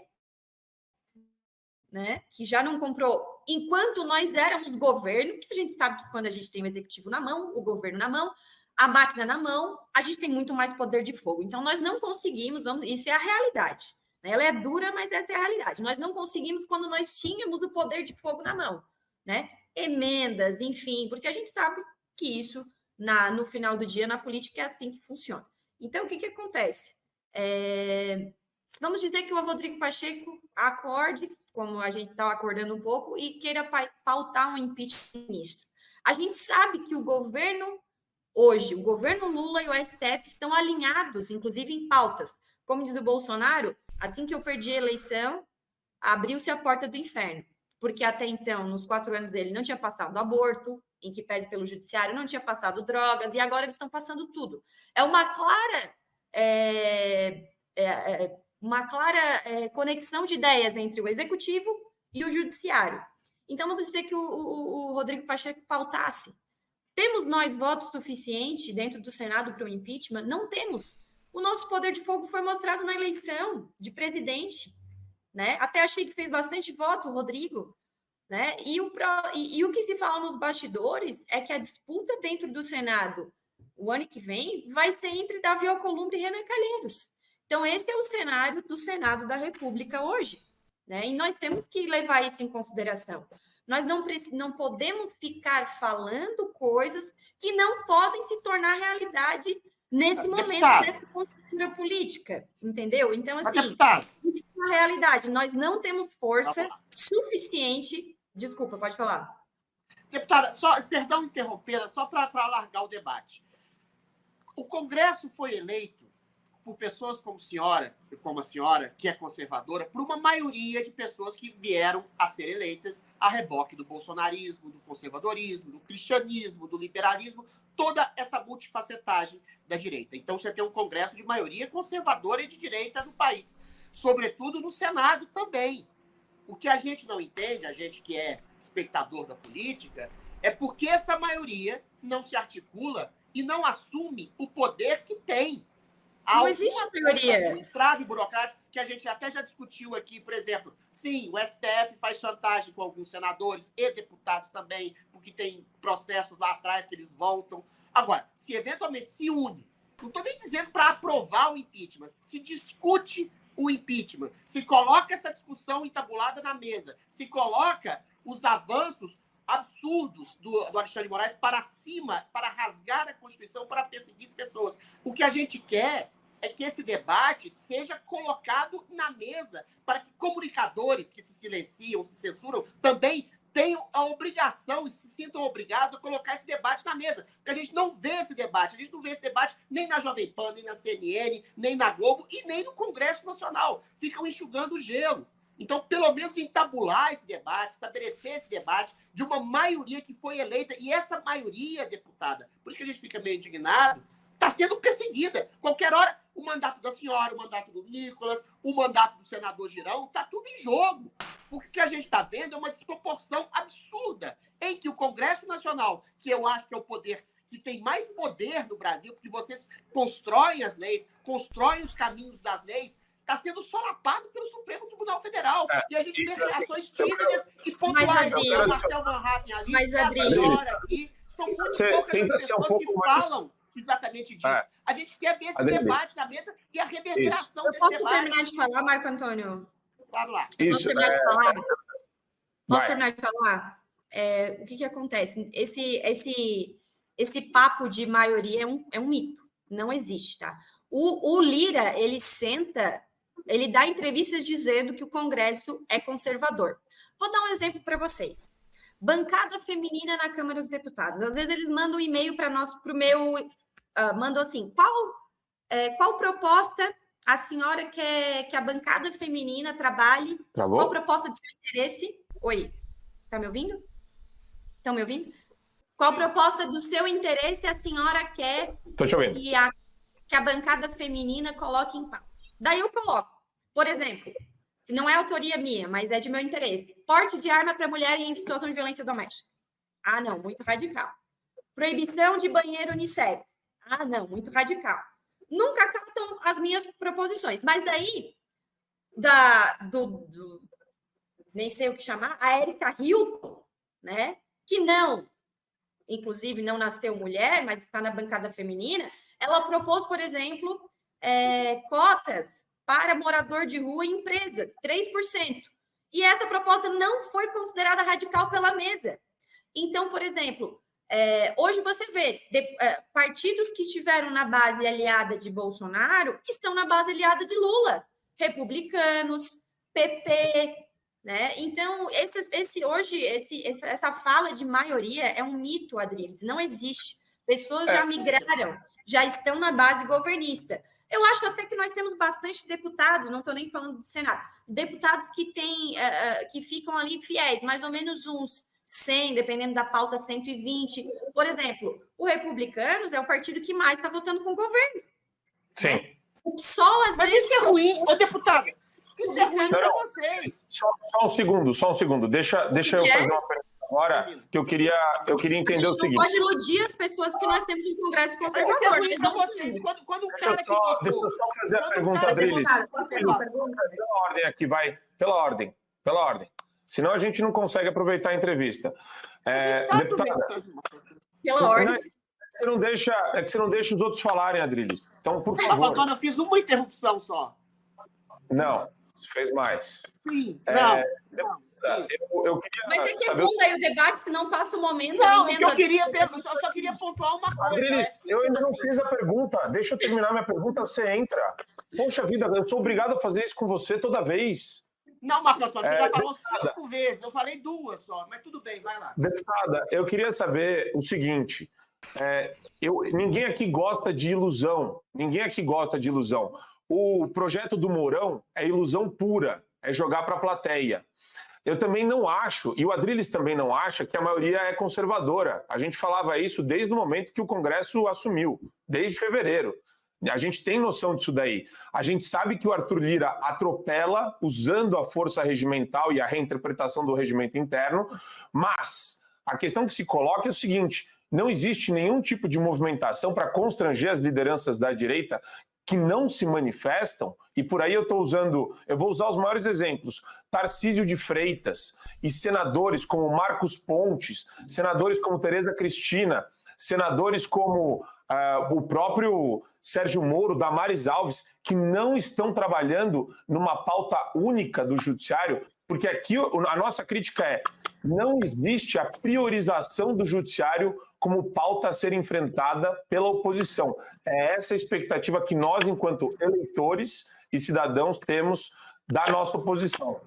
né, que já não comprou enquanto nós éramos governo, que a gente sabe que quando a gente tem o executivo na mão, o governo na mão, a máquina na mão, a gente tem muito mais poder de fogo. Então, nós não conseguimos, isso é a realidade. Ela é dura, mas essa é a realidade. Nós não conseguimos quando nós tínhamos o poder de fogo na mão, né? Emendas, enfim, porque a gente sabe que isso, no final do dia, na política, é assim que funciona. Então, o que acontece? Vamos dizer que o Rodrigo Pacheco acorde, como a gente está acordando um pouco, e queira pautar um impeachment ministro. A gente sabe que o governo hoje, o governo Lula e o STF estão alinhados, inclusive em pautas. Como diz o Bolsonaro, assim que eu perdi a eleição, abriu-se a porta do inferno. Porque até então, nos 4 anos dele, não tinha passado aborto, em que pese pelo judiciário, não tinha passado drogas, e agora eles estão passando tudo. É uma clara conexão de ideias entre o executivo e o judiciário. Então, vamos dizer que o Rodrigo Pacheco pautasse. Temos nós votos suficientes dentro do Senado para o impeachment? Não temos. O nosso poder de fogo foi mostrado na eleição de presidente, né? Até achei que fez bastante voto, o Rodrigo, né? E o que se fala nos bastidores é que a disputa dentro do Senado, o ano que vem, vai ser entre Davi Alcolumbre e Renan Calheiros. Então, esse é o cenário do Senado da República hoje, né? E nós temos que levar isso em consideração. Nós não podemos ficar falando coisas que não podem se tornar realidade nesse momento, nessa conjuntura política, entendeu? Então, assim, isso é uma realidade. Nós não temos força suficiente... Desculpa, pode falar. Deputada, perdão interrompê-la, só para alargar o debate. O Congresso foi eleito por pessoas como a senhora, que é conservadora, por uma maioria de pessoas que vieram a ser eleitas a reboque do bolsonarismo, do conservadorismo, do cristianismo, do liberalismo, toda essa multifacetagem da direita. Então, você tem um Congresso de maioria conservadora e de direita no país, sobretudo no Senado também. O que a gente não entende, a gente que é espectador da política, é porque essa maioria não se articula e não assume o poder que tem. Não existe maioria. Um trave burocrático que a gente até já discutiu aqui, por exemplo. Sim, o STF faz chantagem com alguns senadores e deputados também, porque tem processos lá atrás que eles voltam. Agora, se eventualmente se une, não estou nem dizendo para aprovar o impeachment, se discute o impeachment, se coloca essa discussão entabulada na mesa, se coloca os avanços absurdos do Alexandre de Moraes para cima, para rasgar a Constituição, para perseguir as pessoas. O que a gente quer é que esse debate seja colocado na mesa para que comunicadores que se silenciam, se censuram, também tenham a obrigação e se sintam obrigados a colocar esse debate na mesa. Porque a gente não vê esse debate. A gente não vê esse debate nem na Jovem Pan, nem na CNN, nem na Globo e nem no Congresso Nacional. Ficam enxugando o gelo. Então, pelo menos entabular esse debate, estabelecer esse debate de uma maioria que foi eleita. E essa maioria, deputada, por isso que a gente fica meio indignado, está sendo perseguida. Qualquer hora, o mandato da senhora, o mandato do Nicolas, o mandato do senador Girão, está tudo em jogo. Porque o que a gente está vendo é uma desproporção absurda em que o Congresso Nacional, que eu acho que é o poder que tem mais poder no Brasil, porque vocês constroem as leis, constroem os caminhos das leis, está sendo solapado pelo Supremo Tribunal Federal. E a gente vê reações tímidas e pontuais. O Marcel Manhattan ali, mas, a Adri, senhora aqui, são muito poucas as pessoas que falam exatamente disso. A gente quer ver esse debate na mesa e a reverberação desse debate. Eu posso terminar de falar, Marco Antônio? Claro lá. Posso terminar de falar? Posso terminar de falar? O que acontece? Esse papo de maioria é um mito. Não existe, tá? O Lira, ele senta, ele dá entrevistas dizendo que o Congresso é conservador. Vou dar um exemplo para vocês. Bancada feminina na Câmara dos Deputados. Às vezes eles mandam um e-mail para nós, para o meu... mandam assim, qual proposta a senhora quer que a bancada feminina trabalhe? Travou? Qual proposta de seu interesse? Oi, tá me ouvindo? Estão me ouvindo? Qual proposta do seu interesse a senhora quer Tô te ouvindo. que a bancada feminina coloque em pauta? Daí eu coloco, por exemplo, que não é autoria minha, mas é de meu interesse. Porte de arma para mulher em situação de violência doméstica. Ah, não, muito radical. Proibição de banheiro unissex. Ah, não, muito radical. Nunca catam as minhas proposições. Mas daí, nem sei o que chamar, a Érica Hilton, né, que não, inclusive não nasceu mulher, mas está na bancada feminina, ela propôs, por exemplo, cotas para morador de rua em empresas, 3%. E essa proposta não foi considerada radical pela mesa. Então, por exemplo, hoje você vê partidos que estiveram na base aliada de Bolsonaro estão na base aliada de Lula. Republicanos, PP, né? Então, essa fala de maioria é um mito, Adriles, não existe. Pessoas já migraram, já estão na base governista. Eu acho até que nós temos bastante deputados, não estou nem falando do Senado, deputados que ficam ali fiéis, mais ou menos uns 100, dependendo da pauta, 120. Por exemplo, o Republicanos é o partido que mais está votando com o governo. Sim. Né? Só às Mas vezes... isso é ruim, ô deputada. Isso é ruim para vocês. Só um segundo. Deixa eu fazer uma pergunta agora, que eu queria entender o seguinte. A gente não pode iludir as pessoas que nós temos um Congresso Mas isso é conservador. ruim para vocês. Quando o cara Deixa eu só fazer a pergunta, Adriles. Pela ordem aqui, vai. Pela ordem. Senão a gente não consegue aproveitar a entrevista. Deputada, Pela ordem. é que você não deixa os outros falarem, Adriles. Então, por favor. Antônio, eu fiz uma interrupção só. Não, você fez mais. Sim, Eu queria Mas é que saber... é bom daí o debate, se não passa o momento... Não, o que eu queria eu só queria pontuar uma coisa. Adriles, eu ainda não fiz a pergunta. Deixa eu terminar minha pergunta, você entra. Poxa vida, eu sou obrigado a fazer isso com você toda vez. Não, Marco Antônio, você já falou 5 vezes. Eu falei 2 só, mas tudo bem, vai lá. Deputada, eu queria saber o seguinte. Ninguém aqui gosta de ilusão. O projeto do Mourão é ilusão pura, é jogar para a plateia. Eu também não acho, e o Adriles também não acha, que a maioria é conservadora. A gente falava isso desde o momento que o Congresso assumiu, desde fevereiro. A gente tem noção disso daí. A gente sabe que o Arthur Lira atropela usando a força regimental e a reinterpretação do regimento interno, mas a questão que se coloca é o seguinte: não existe nenhum tipo de movimentação para constranger as lideranças da direita que não se manifestam, e por aí eu vou usar os maiores exemplos, Tarcísio de Freitas e senadores como Marcos Pontes, senadores como Tereza Cristina, senadores como o próprio Sérgio Moro, Damares Alves, que não estão trabalhando numa pauta única do judiciário, porque aqui a nossa crítica é: não existe a priorização do judiciário como pauta a ser enfrentada pela oposição. É essa a expectativa que nós, enquanto eleitores e cidadãos, temos da nossa oposição.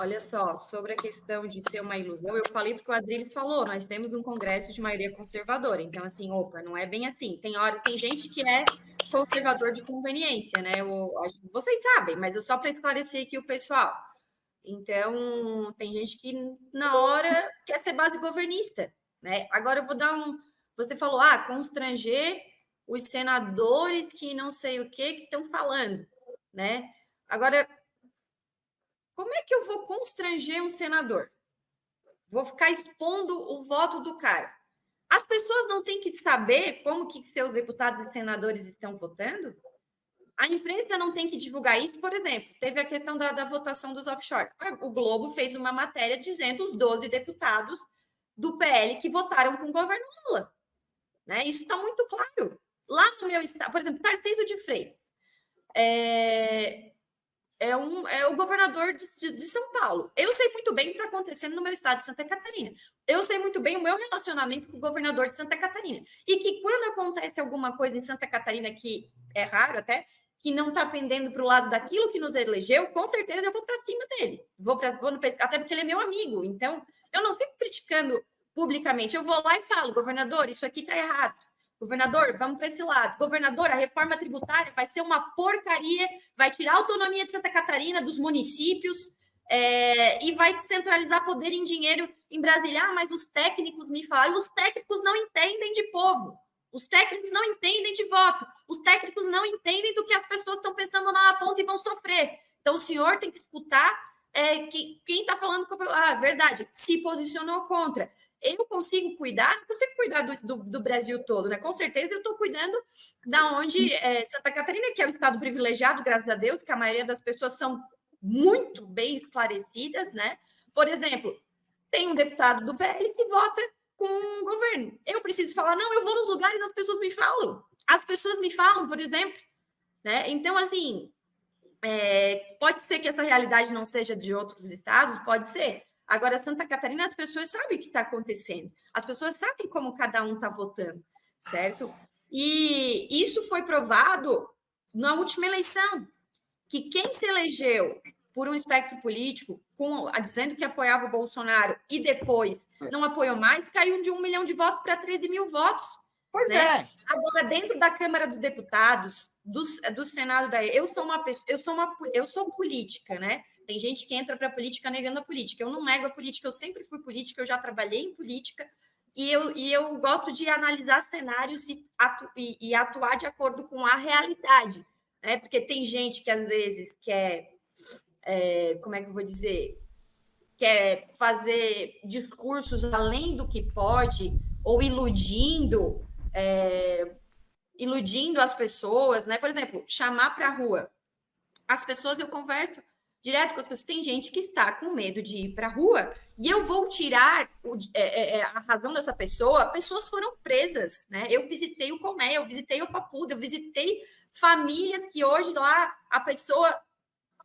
Olha só, sobre a questão de ser uma ilusão, eu falei porque o Adriles falou, nós temos um Congresso de maioria conservadora, então assim, não é bem assim. Tem gente que é conservador de conveniência, né? Vocês sabem, mas eu só para esclarecer aqui o pessoal. Então, tem gente que na hora quer ser base governista, né? Agora eu vou dar Você falou, constranger os senadores que não sei o que estão falando, né? Agora, como é que eu vou constranger um senador? Vou ficar expondo o voto do cara. As pessoas não têm que saber como que seus deputados e senadores estão votando? A imprensa não tem que divulgar isso? Por exemplo, teve a questão da votação dos offshore. O Globo fez uma matéria dizendo os 12 deputados do PL que votaram com o governo Lula. Né? Isso está muito claro. Lá no meu estado, por exemplo, Tarcísio de Freitas é o governador de São Paulo. Eu sei muito bem o que está acontecendo no meu estado de Santa Catarina. Eu sei muito bem o meu relacionamento com o governador de Santa Catarina. E que quando acontece alguma coisa em Santa Catarina, que é raro até, que não está pendendo para o lado daquilo que nos elegeu, com certeza eu vou para cima dele. Até porque ele é meu amigo. Então, eu não fico criticando publicamente. Eu vou lá e falo, governador, isso aqui está errado. Governador, vamos para esse lado. Governador, a reforma tributária vai ser uma porcaria, vai tirar a autonomia de Santa Catarina, dos municípios, e vai centralizar poder em dinheiro em Brasília. Mas os técnicos me falaram, os técnicos não entendem de povo, os técnicos não entendem de voto, os técnicos não entendem do que as pessoas estão pensando na ponta e vão sofrer. Então, o senhor tem que escutar quem está falando, verdade, se posicionou contra. Eu consigo cuidar do Brasil todo, né? Com certeza eu estou cuidando da onde Santa Catarina, que é um estado privilegiado, graças a Deus, que a maioria das pessoas são muito bem esclarecidas, né? Por exemplo, tem um deputado do PL que vota com o governo. Eu preciso falar, não, eu vou nos lugares, as pessoas me falam. As pessoas me falam, por exemplo. Né? Então, assim, pode ser que essa realidade não seja de outros estados, pode ser. Agora, Santa Catarina, as pessoas sabem o que está acontecendo. As pessoas sabem como cada um está votando, certo? E isso foi provado na última eleição, que quem se elegeu por um espectro político, dizendo que apoiava o Bolsonaro e depois não apoiou mais, caiu de 1 milhão de votos para 13 mil votos. Pois né? Agora, dentro da Câmara dos Deputados, do Senado, eu sou política, né? Tem gente que entra para a política negando a política. Eu não nego a política, eu sempre fui política, eu já trabalhei em política, e eu gosto de analisar cenários e atuar de acordo com a realidade. Né? Porque tem gente que, às vezes, quer... como é que eu vou dizer? Quer fazer discursos além do que pode, ou iludindo as pessoas, né? Por exemplo, chamar para a rua. As pessoas, eu converso direto com as pessoas, tem gente que está com medo de ir para a rua, e eu vou tirar a razão dessa pessoa. Pessoas foram presas, né? Eu visitei o Colmeia, eu visitei o Papuda, eu visitei famílias que hoje lá a pessoa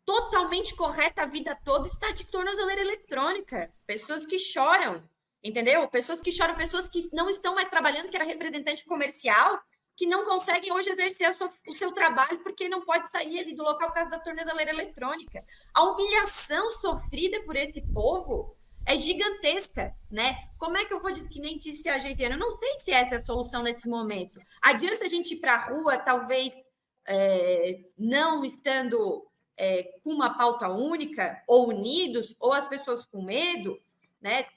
totalmente correta a vida toda está de tornozeleira eletrônica. Pessoas que choram, entendeu? Pessoas que choram, pessoas que não estão mais trabalhando, que era representante comercial, que não conseguem hoje exercer o seu trabalho porque não pode sair ali do local por causa da tornozeleira eletrônica. A humilhação sofrida por esse povo é gigantesca, né? Como é que eu vou dizer, que nem disse a Geisiana, eu não sei se essa é a solução nesse momento. Adianta a gente ir para a rua, talvez não estando com uma pauta única, ou unidos, ou as pessoas com medo, né?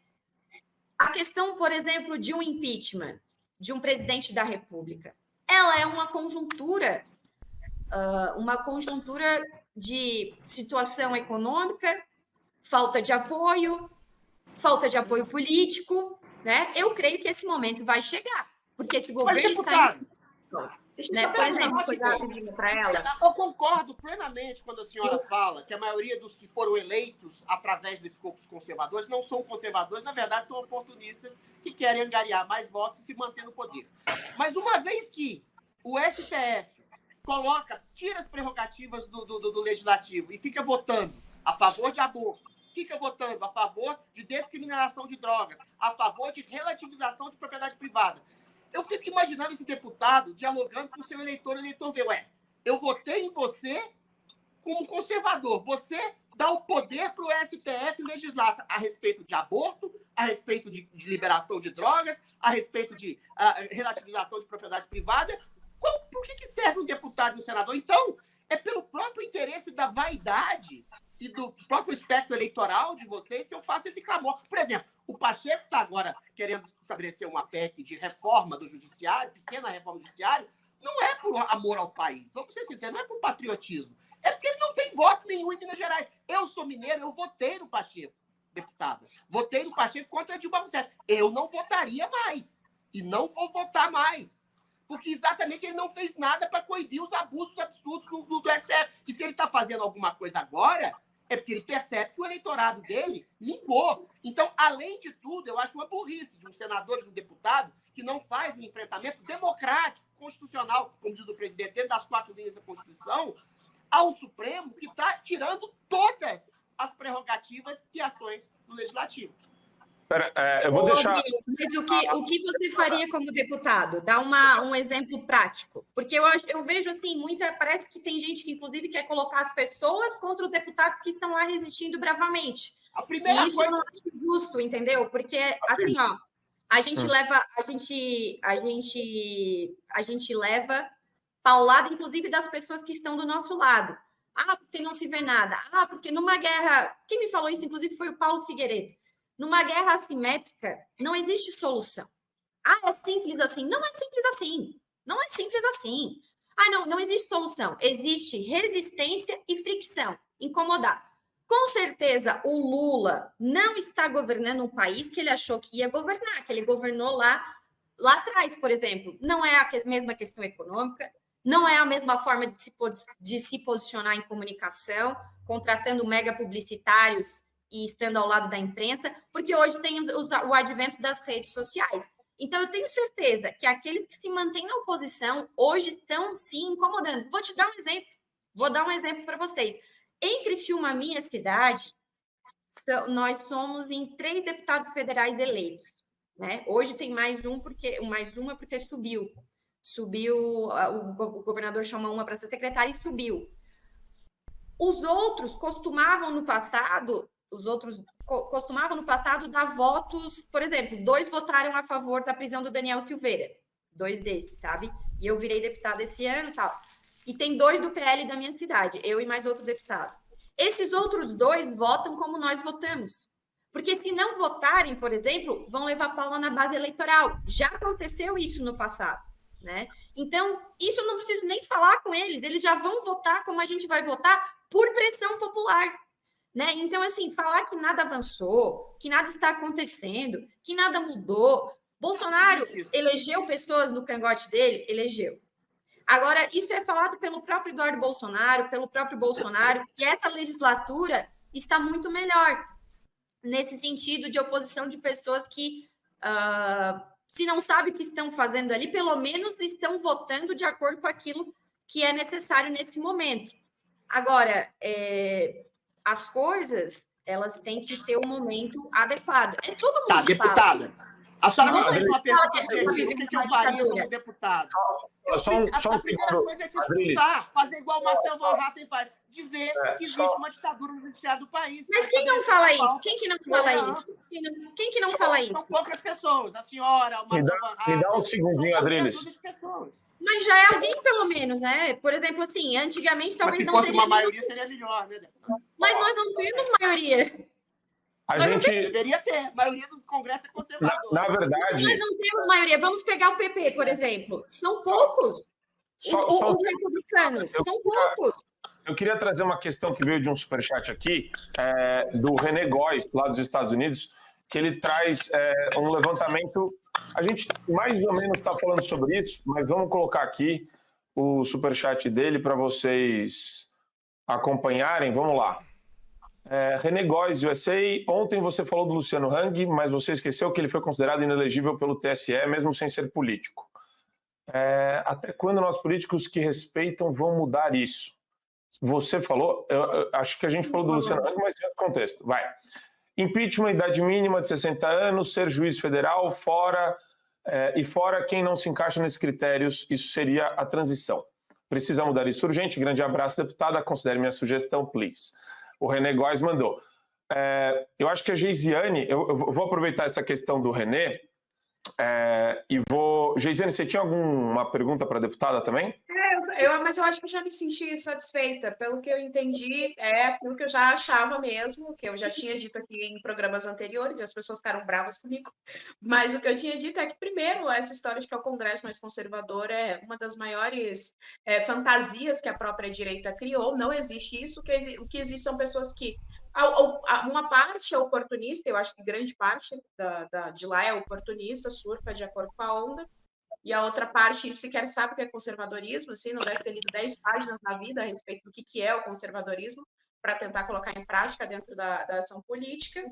A questão, por exemplo, de um impeachment de um presidente da República, ela é uma conjuntura de situação econômica, falta de apoio político, né? Eu creio que esse momento vai chegar, porque esse governo está... Deixa né? eu Por exemplo, uma coisa rapidinho para ela. Eu concordo plenamente quando a senhora fala que a maioria dos que foram eleitos através dos escopos conservadores não são conservadores, na verdade são oportunistas que querem angariar mais votos e se manter no poder. Mas uma vez que o STF tira as prerrogativas do legislativo e fica votando a favor de aborto, fica votando a favor de descriminalização de drogas, a favor de relativização de propriedade privada, eu fico imaginando esse deputado dialogando com o seu eleitor, o eleitor vê, eu votei em você como conservador, você dá o poder para o STF legislar a respeito de aborto, a respeito de liberação de drogas, a respeito de relativização de propriedade privada. Por que serve um deputado e um senador? Então, é pelo próprio interesse da vaidade e do próprio espectro eleitoral de vocês que eu faço esse clamor. Por exemplo, o Pacheco está agora querendo estabelecer uma PEC de reforma do judiciário, pequena reforma do judiciário, não é por amor ao país, vamos ser sinceros, não é por patriotismo, é porque ele não tem voto nenhum em Minas Gerais. Eu sou mineiro, eu votei no Pacheco, deputada. Votei no Pacheco contra a Dilma Rousseff. Eu não votaria mais. E não vou votar mais. Porque exatamente ele não fez nada para coibir os abusos absurdos do STF. E se ele está fazendo alguma coisa agora, é porque ele percebe que o eleitorado dele mingou. Então, além de tudo, eu acho uma burrice de um senador e de um deputado que não faz um enfrentamento democrático, constitucional, como diz o presidente, dentro das 4 linhas da Constituição, ao Supremo que está tirando todas as prerrogativas e ações do Legislativo. Eu vou deixar... Mas o que você faria como deputado? Dá um exemplo prático. Porque eu vejo assim, parece que tem gente que, inclusive, quer colocar as pessoas contra os deputados que estão lá resistindo bravamente. E isso eu não acho justo, entendeu? Porque, assim, ó, a gente leva paulada, inclusive, das pessoas que estão do nosso lado. Porque não se vê nada. Porque numa guerra... Quem me falou isso, inclusive, foi o Paulo Figueiredo. Numa guerra assimétrica, não existe solução. É simples assim. Não é simples assim. Não é simples assim. Não existe solução. Existe resistência e fricção. Incomodar. Com certeza, o Lula não está governando um país que ele achou que ia governar, que ele governou lá atrás, por exemplo. Não é a mesma questão econômica, não é a mesma forma de se posicionar em comunicação, contratando mega publicitários e estando ao lado da imprensa, porque hoje tem o advento das redes sociais. Então, eu tenho certeza que aqueles que se mantêm na oposição hoje estão se incomodando. Vou dar um exemplo para vocês. Em Criciúma, minha cidade, nós somos em 3 deputados federais eleitos, né? Hoje tem mais uma porque subiu. O governador chamou uma para ser secretária e subiu. Os outros costumavam no passado dar votos, por exemplo, 2 votaram a favor da prisão do Daniel Silveira, 2 desses, sabe? E eu virei deputada esse ano e tal. E tem 2 do PL da minha cidade, eu e mais outro deputado. Esses outros 2 votam como nós votamos. Porque se não votarem, por exemplo, vão levar Paula na base eleitoral. Já aconteceu isso no passado, né? Então, isso eu não preciso nem falar com eles já vão votar como a gente vai votar por pressão popular, né? Então, assim, falar que nada avançou, que nada está acontecendo, que nada mudou. Bolsonaro elegeu pessoas no cangote dele? Elegeu. Agora, isso é falado pelo próprio Eduardo Bolsonaro, pelo próprio Bolsonaro, e essa legislatura está muito melhor nesse sentido de oposição de pessoas que, se não sabem o que estão fazendo ali, pelo menos estão votando de acordo com aquilo que é necessário nesse momento. Agora, as coisas, elas têm que ter o momento adequado. Todo mundo deputada, a senhora me fez uma pergunta objetiva, o que eu faria como deputado? A primeira coisa é discursar, fazer igual o Marcelo Van Hatten faz, dizer que existe uma ditadura no judiciário do país. Mas quem não fala isso? Quem que não fala isso? Quem que não fala isso? São poucas pessoas. A senhora, o Marcelo Van Hatten... Me dá um segundinho, Adriles. Mas já é alguém, pelo menos, né? Por exemplo, assim, antigamente talvez não teria... Se fosse uma maioria, seria melhor, né? Mas nós não temos maioria. Deveria ter. A maioria do Congresso é conservador. Na verdade... Nós não temos maioria. Vamos pegar o PP, por exemplo. São poucos. Os republicanos. São poucos. Eu queria trazer uma questão que veio de um superchat aqui, do René Góes, lá dos Estados Unidos, que ele traz um levantamento... A gente mais ou menos está falando sobre isso, mas vamos colocar aqui o superchat dele para vocês acompanharem. Vamos lá. René Góes, USA. Ontem você falou do Luciano Hang, mas você esqueceu que ele foi considerado inelegível pelo TSE, mesmo sem ser político. Até quando nós políticos que respeitam vão mudar isso? Você falou, eu acho que a gente falou do Luciano Hang, mas em outro contexto. Vai. Impeachment, idade mínima de 60 anos, ser juiz federal, fora quem não se encaixa nesses critérios, isso seria a transição. Precisa mudar isso urgente. Grande abraço, deputada. Considere minha sugestão, please. O René Góes mandou. Eu acho que a Geisiane, eu vou aproveitar essa questão do René e vou... Geisiane, você tinha alguma pergunta para a deputada também? Mas eu acho que eu já me senti satisfeita. Pelo que eu entendi, aquilo que eu já achava mesmo, que eu já tinha dito aqui em programas anteriores, e as pessoas ficaram bravas comigo. Mas o que eu tinha dito é que, primeiro, essa história de que é o Congresso mais conservador é uma das maiores fantasias que a própria direita criou. Não existe isso. O que existe são pessoas que... Uma parte é oportunista, eu acho que grande parte de lá é oportunista, surfa de acordo com a onda. E a outra parte sequer sabe o que é conservadorismo, assim, não deve ter lido 10 páginas na vida a respeito do que é o conservadorismo, para tentar colocar em prática dentro da ação política.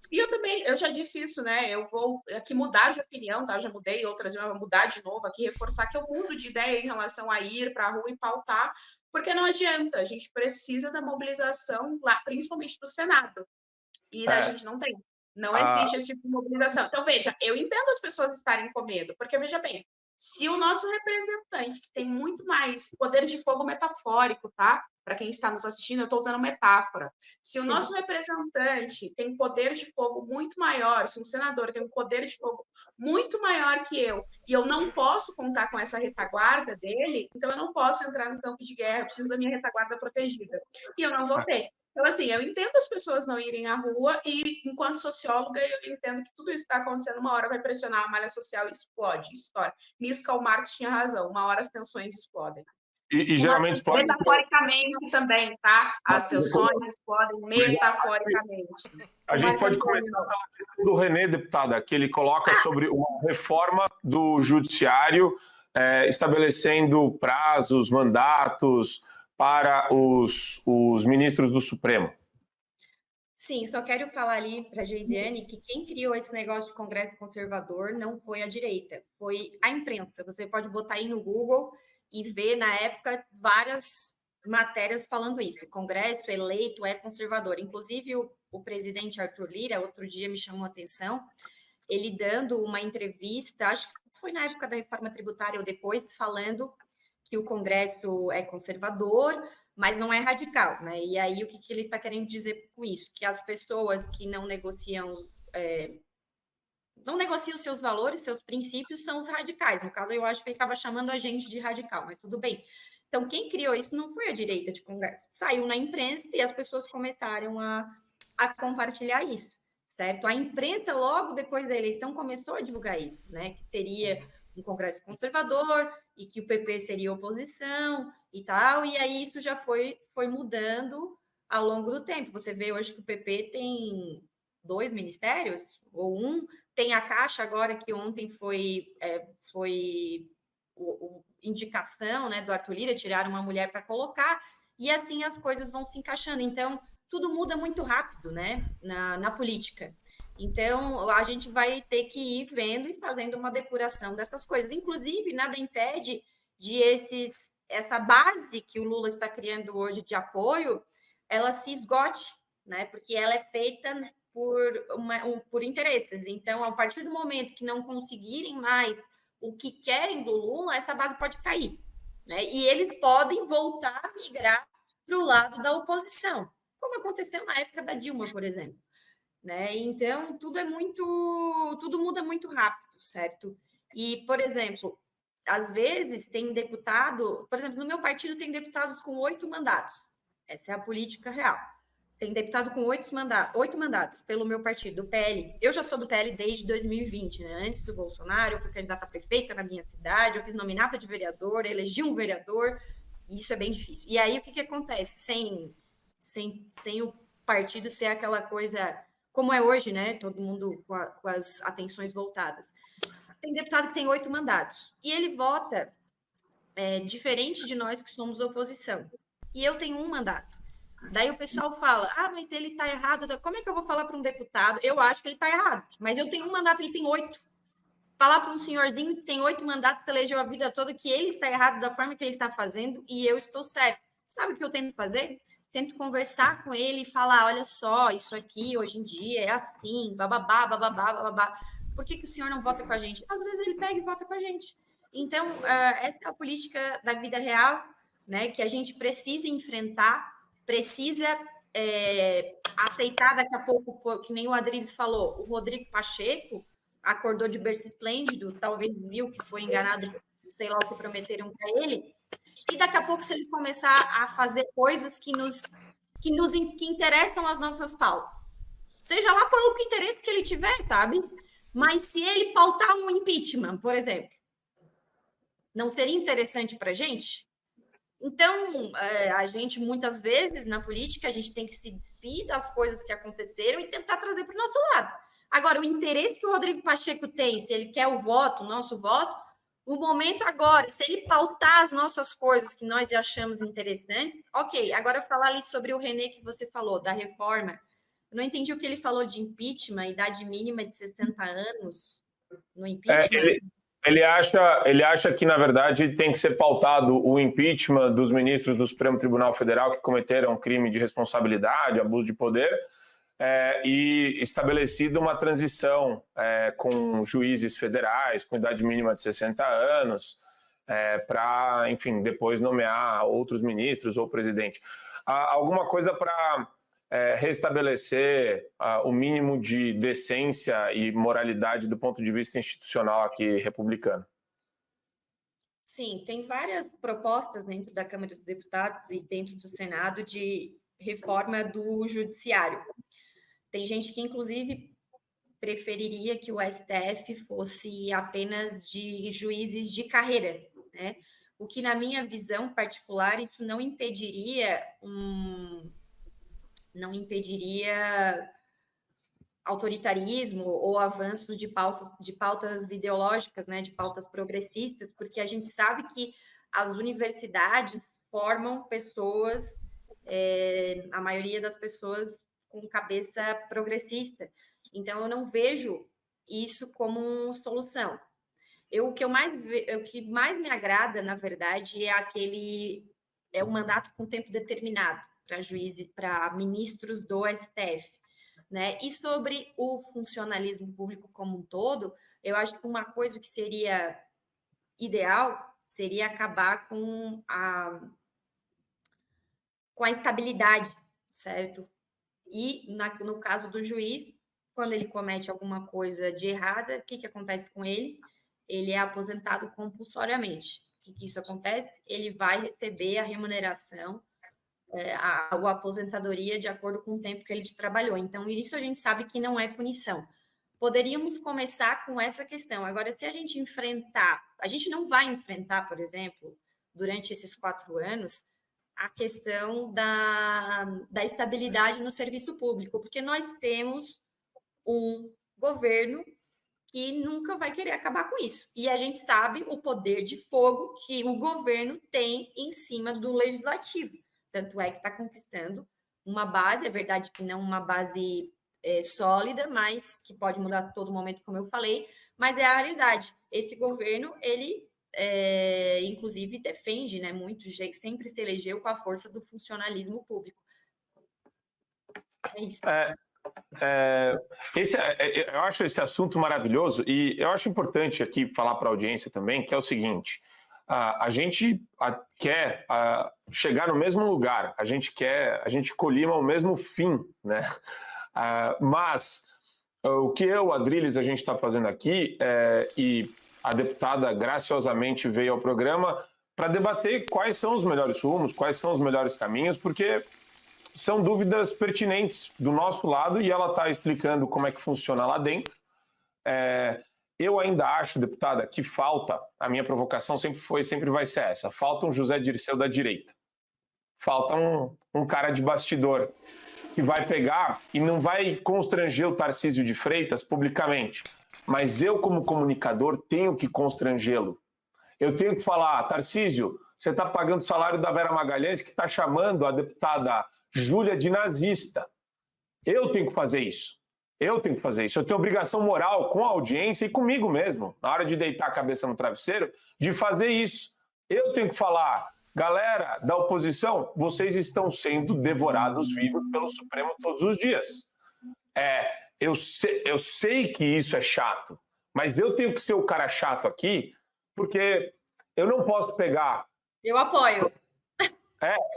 E eu já disse isso, né? Eu vou aqui mudar de opinião, tá? Eu já mudei outras vezes, eu vou mudar de novo aqui, reforçar que eu mudo de ideia em relação a ir para a rua e pautar, porque não adianta, a gente precisa da mobilização lá, principalmente do Senado. E a gente não tem. Não existe esse tipo de mobilização. Então, veja, eu entendo as pessoas estarem com medo, porque, veja bem, se o nosso representante, que tem muito mais poder de fogo metafórico, tá? Para quem está nos assistindo, eu estou usando metáfora. Se o nosso representante tem poder de fogo muito maior, se um senador tem um poder de fogo muito maior que eu, e eu não posso contar com essa retaguarda dele, então eu não posso entrar no campo de guerra, eu preciso da minha retaguarda protegida. E eu não vou ter. Então, assim, eu entendo as pessoas não irem à rua e, enquanto socióloga, eu entendo que tudo isso está acontecendo, uma hora vai pressionar a malha social e explode, estoura. Nisso, Karl Marx tinha razão, uma hora as tensões explodem. E geralmente explodem... Metaforicamente também, tá? As tensões explodem metaforicamente. A gente pode começar pela questão do René, deputada, que ele coloca sobre uma reforma do judiciário, estabelecendo prazos, mandatos para os ministros do Supremo. Sim, só quero falar ali para a Geisiane que quem criou esse negócio de Congresso conservador não foi a direita, foi a imprensa. Você pode botar aí no Google e ver, na época, várias matérias falando isso. O Congresso eleito é conservador. Inclusive, o presidente Arthur Lira, outro dia me chamou a atenção, ele dando uma entrevista, acho que foi na época da reforma tributária ou depois, falando que o Congresso é conservador, mas não é radical, né? E aí, o que ele está querendo dizer com isso? Que as pessoas que não negociam seus valores, seus princípios, são os radicais. No caso, eu acho que ele estava chamando a gente de radical, mas tudo bem. Então, quem criou isso não foi a direita de Congresso. Saiu na imprensa e as pessoas começaram a compartilhar isso, certo? A imprensa, logo depois da eleição, começou a divulgar isso, né? Que teria um Congresso conservador e que o PP seria oposição e tal, e aí isso já foi mudando ao longo do tempo. Você vê hoje que o PP tem 2 ministérios, ou um, tem a Caixa agora, que ontem foi indicação, né, do Arthur Lira, tiraram uma mulher para colocar, e assim as coisas vão se encaixando. Então, tudo muda muito rápido, né, na política. Então, a gente vai ter que ir vendo e fazendo uma depuração dessas coisas. Inclusive, nada impede de essa base que o Lula está criando hoje de apoio, ela se esgote, né? Porque ela é feita por interesses. Então, a partir do momento que não conseguirem mais o que querem do Lula, essa base pode cair, né? E eles podem voltar a migrar para o lado da oposição, como aconteceu na época da Dilma, por exemplo. Né? Então, tudo muda muito rápido, certo? E, por exemplo, às vezes tem deputado, por exemplo, no meu partido tem deputados com 8 mandatos. Essa é a política real. Tem deputado com 8 mandatos pelo meu partido, do PL. Eu já sou do PL desde 2020, né? Antes do Bolsonaro, eu fui candidata a prefeita na minha cidade, eu fiz nominata de vereador, elegi um vereador, e isso é bem difícil. E aí, o que acontece? Sem o partido ser aquela coisa... como é hoje, né? Todo mundo com as atenções voltadas. Tem deputado que tem 8 mandatos. E ele vota diferente de nós que somos da oposição. E eu tenho um mandato. Daí o pessoal fala, mas ele está errado. Como é que eu vou falar para um deputado? Eu acho que ele está errado, mas eu tenho um mandato, ele tem 8. Falar para um senhorzinho que tem 8 mandatos, se elegeu a vida toda, que ele está errado da forma que ele está fazendo e eu estou certo. Sabe o que eu tento fazer? Tento conversar com ele e falar, olha só, isso aqui hoje em dia é assim, bababá, bababá, bababá. Por que o senhor não vota com a gente? Às vezes ele pega e vota com a gente. Então, essa é a política da vida real, né, que a gente precisa enfrentar, precisa aceitar daqui a pouco, que nem o Adriles falou, o Rodrigo Pacheco acordou de berço esplêndido, talvez viu que foi enganado, sei lá o que prometeram para ele, e daqui a pouco, se ele começar a fazer coisas que interessam as nossas pautas, seja lá por que interesse que ele tiver, sabe? Mas se ele pautar um impeachment, por exemplo, não seria interessante para a gente? Então, a gente, muitas vezes, na política, a gente tem que se despir das coisas que aconteceram e tentar trazer para o nosso lado. Agora, o interesse que o Rodrigo Pacheco tem, se ele quer o voto, o nosso voto, o momento agora, se ele pautar as nossas coisas que nós achamos interessantes, ok. Agora, falar ali sobre o René que você falou, da reforma. Eu não entendi o que ele falou de impeachment, idade mínima de 60 anos no impeachment. Ele acha que, na verdade, tem que ser pautado o impeachment dos ministros do Supremo Tribunal Federal que cometeram crime de responsabilidade, abuso de poder, e estabelecida uma transição com juízes federais, com idade mínima de 60 anos, para, enfim, depois nomear outros ministros ou presidente. Alguma coisa para restabelecer o mínimo de decência e moralidade do ponto de vista institucional aqui republicano. Sim, tem várias propostas dentro da Câmara dos Deputados e dentro do Senado de reforma do judiciário. Tem gente que, inclusive, preferiria que o STF fosse apenas de juízes de carreira, né? O que, na minha visão particular, isso não impediria autoritarismo ou avanços de pautas ideológicas, né, de pautas progressistas, porque a gente sabe que as universidades formam pessoas, a maioria das pessoas com cabeça progressista. Então, eu não vejo isso como uma solução. O que mais me agrada, na verdade, é o mandato com tempo determinado para juízes, para ministros do STF, né? E sobre o funcionalismo público como um todo, eu acho que uma coisa que seria ideal seria acabar com a estabilidade, certo? E no caso do juiz, quando ele comete alguma coisa de errada, o que acontece com ele? Ele é aposentado compulsoriamente. O que isso acontece? Ele vai receber a remuneração, a aposentadoria de acordo com o tempo que ele trabalhou. Então, isso a gente sabe que não é punição. Poderíamos começar com essa questão. Agora, se a gente não vai enfrentar, por exemplo, durante esses 4 anos, a questão da estabilidade no serviço público, porque nós temos um governo que nunca vai querer acabar com isso. E a gente sabe o poder de fogo que o governo tem em cima do legislativo. Tanto é que está conquistando uma base, é verdade que não uma base sólida, mas que pode mudar a todo momento, como eu falei, mas é a realidade. Esse governo, ele inclusive defende, né, muito, sempre se elegeu com a força do funcionalismo público. É isso. Eu acho esse assunto maravilhoso e eu acho importante aqui falar para a audiência também, que é o seguinte: a gente quer chegar no mesmo lugar, a gente colima o mesmo fim, né? Mas o que o Adriles, a gente está fazendo aqui, e a deputada graciosamente veio ao programa para debater quais são os melhores rumos, quais são os melhores caminhos, porque são dúvidas pertinentes do nosso lado e ela está explicando como é que funciona lá dentro. Eu ainda acho, deputada, que falta, a minha provocação sempre vai ser essa, falta um José Dirceu da direita. Falta um cara de bastidor que vai pegar e não vai constranger o Tarcísio de Freitas publicamente, mas eu, como comunicador, tenho que constrangê-lo. Eu tenho que falar, Tarcísio, você está pagando o salário da Vera Magalhães, que está chamando a deputada Júlia de nazista. Eu tenho que fazer isso. Eu tenho que fazer isso. Eu tenho obrigação moral com a audiência e comigo mesmo, na hora de deitar a cabeça no travesseiro, de fazer isso. Eu tenho que falar, galera da oposição, vocês estão sendo devorados vivos pelo Supremo todos os dias. Eu sei que isso é chato, mas eu tenho que ser o cara chato aqui, porque eu não posso pegar... Eu apoio.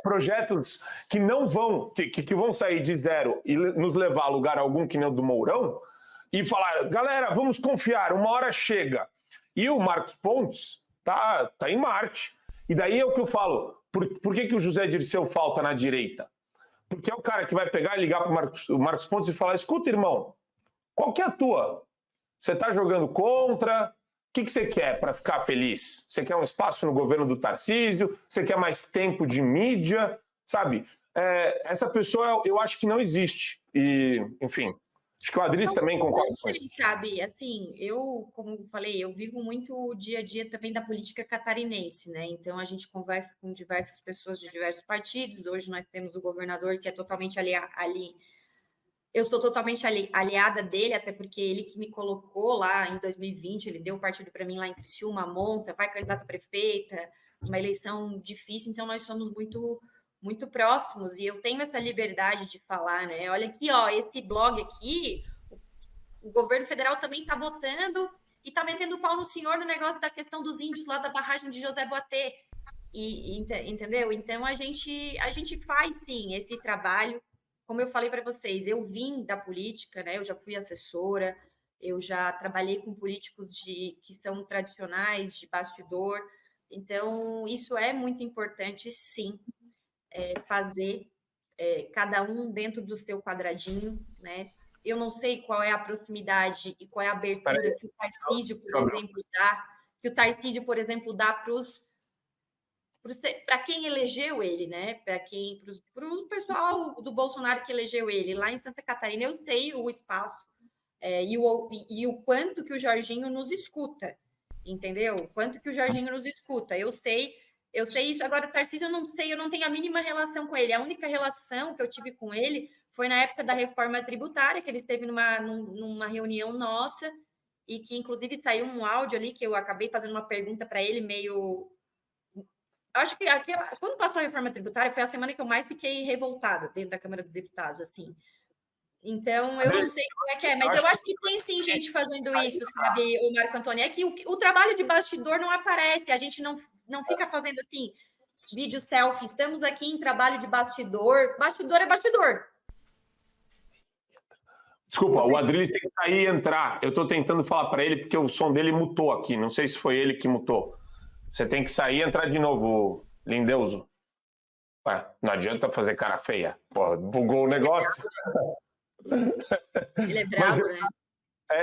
Projetos que não vão, que vão sair de zero e nos levar a lugar algum, que nem o do Mourão, e falar, galera, vamos confiar, uma hora chega. E o Marcos Pontes tá em Marte. E daí é o que eu falo, por que o José Dirceu falta na direita? Porque é o cara que vai pegar e ligar para o Marcos Pontes e falar, escuta, irmão, qual que é a tua? Você está jogando contra... O que você quer para ficar feliz? Você quer um espaço no governo do Tarcísio? Você quer mais tempo de mídia? Sabe? Essa pessoa, eu acho que não existe. E, enfim, acho que o Adriles também concorda com isso. Sabe, assim, eu, como falei, eu vivo muito o dia a dia também da política catarinense, né? Então, a gente conversa com diversas pessoas de diversos partidos. Hoje nós temos o governador que é totalmente ali. Eu sou totalmente aliada dele, até porque ele que me colocou lá em 2020, ele deu o partido para mim lá em Criciúma, monta, vai candidata a prefeita, uma eleição difícil, então nós somos muito, muito próximos, e eu tenho essa liberdade de falar, né? Olha aqui, ó, esse blog aqui, o governo federal também está votando e está metendo o pau no senhor no negócio da questão dos índios lá da barragem de José Boatê, entendeu? Então a gente faz, sim, esse trabalho. Como eu falei para vocês, eu vim da política, né? Eu já fui assessora, eu já trabalhei com políticos que são tradicionais, de bastidor. Então, isso é muito importante, sim, fazer cada um dentro do seu quadradinho, né? Eu não sei qual é a proximidade e qual é a abertura que o Tarcísio, por exemplo, dá para quem elegeu ele, né? Para o pessoal do Bolsonaro que elegeu ele lá em Santa Catarina, eu sei o espaço e o quanto que o Jorginho nos escuta, entendeu? O quanto que o Jorginho nos escuta. Eu sei isso. Agora, Tarcísio, eu não sei, eu não tenho a mínima relação com ele. A única relação que eu tive com ele foi na época da reforma tributária, que ele esteve numa reunião nossa, e que, inclusive, saiu um áudio ali que eu acabei fazendo uma pergunta para ele meio... Acho que quando passou a reforma tributária foi a semana que eu mais fiquei revoltada dentro da Câmara dos Deputados, assim. Então, eu não sei como é que é, mas eu acho que tem sim gente fazendo isso, sabe, o Marco Antônio? É que o trabalho de bastidor não aparece, a gente não fica fazendo assim, vídeo selfie, estamos aqui em trabalho de bastidor. Bastidor é bastidor. Desculpa, o Adriles tem que sair e entrar. Eu estou tentando falar para ele porque o som dele mutou aqui, não sei se foi ele que mutou. Você tem que sair e entrar de novo, Lindeuso. Não adianta fazer cara feia. Pô, bugou o negócio. Ele é bravo, né?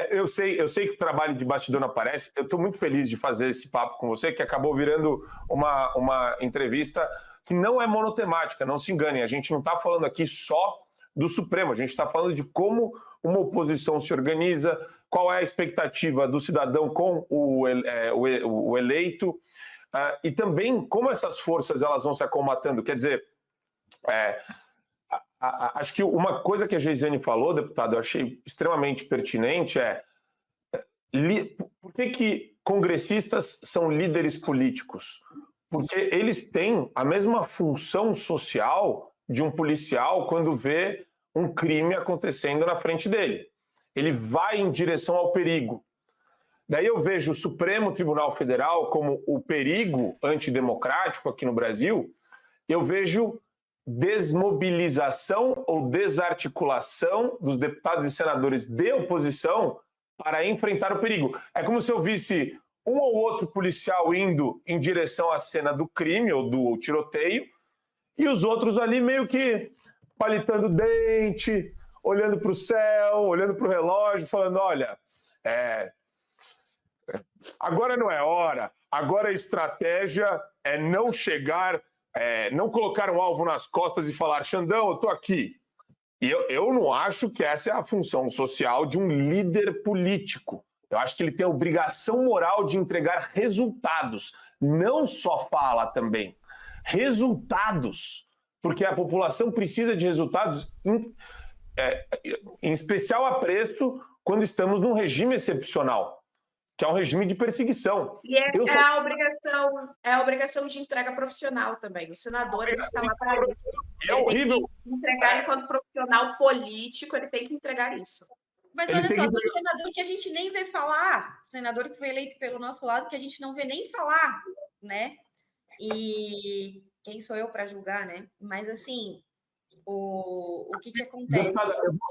Eu sei que o trabalho de bastidor não aparece. Eu estou muito feliz de fazer esse papo com você, que acabou virando uma entrevista que não é monotemática, não se engane. A gente não está falando aqui só do Supremo, a gente está falando de como uma oposição se organiza, qual é a expectativa do cidadão com o eleito, e também como essas forças elas vão se acomatando. Quer dizer, acho que uma coisa que a Geisiane falou, deputado, eu achei extremamente pertinente, por que congressistas são líderes políticos? Porque eles têm a mesma função social de um policial quando vê um crime acontecendo na frente dele. Ele vai em direção ao perigo. Daí eu vejo o Supremo Tribunal Federal como o perigo antidemocrático aqui no Brasil, eu vejo desmobilização ou desarticulação dos deputados e senadores de oposição para enfrentar o perigo. É como se eu visse um ou outro policial indo em direção à cena do crime ou do tiroteio e os outros ali meio que palitando dente, olhando para o céu, olhando para o relógio, falando, olha, agora não é hora, agora a estratégia é não chegar, não colocar um alvo nas costas e falar, Xandão, eu estou aqui. E eu não acho que essa é a função social de um líder político. Eu acho que ele tem a obrigação moral de entregar resultados, não só fala também. Resultados, porque a população precisa de resultados, em especial a preço, quando estamos num regime excepcional, que é um regime de perseguição. E é a obrigação de entrega profissional também. O senador ele está lá para isso. É horrível. Tem que entregar enquanto profissional político, ele tem que entregar isso. Mas olha só, tem senador que a gente nem vê falar, senador que foi eleito pelo nosso lado, que a gente não vê nem falar, né? E quem sou eu para julgar, né? Mas assim, o que acontece?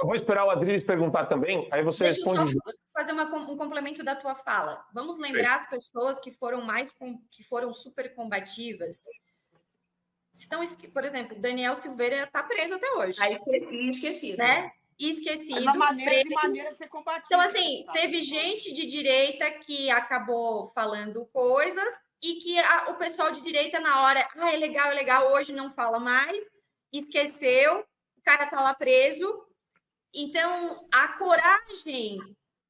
Eu vou esperar o Adriles perguntar também, aí você responde. Deixa eu só fazer um complemento da tua fala. Vamos lembrar as pessoas que foram super combativas. Por exemplo, Daniel Silveira está preso até hoje. Aí esquecido. Né? Esquecido. Mas a maneira de ser combatido. Então, assim, teve gente de direita que acabou falando coisas e que o pessoal de direita, na hora, é legal, hoje não fala mais, esqueceu, o cara tá lá preso. Então, a coragem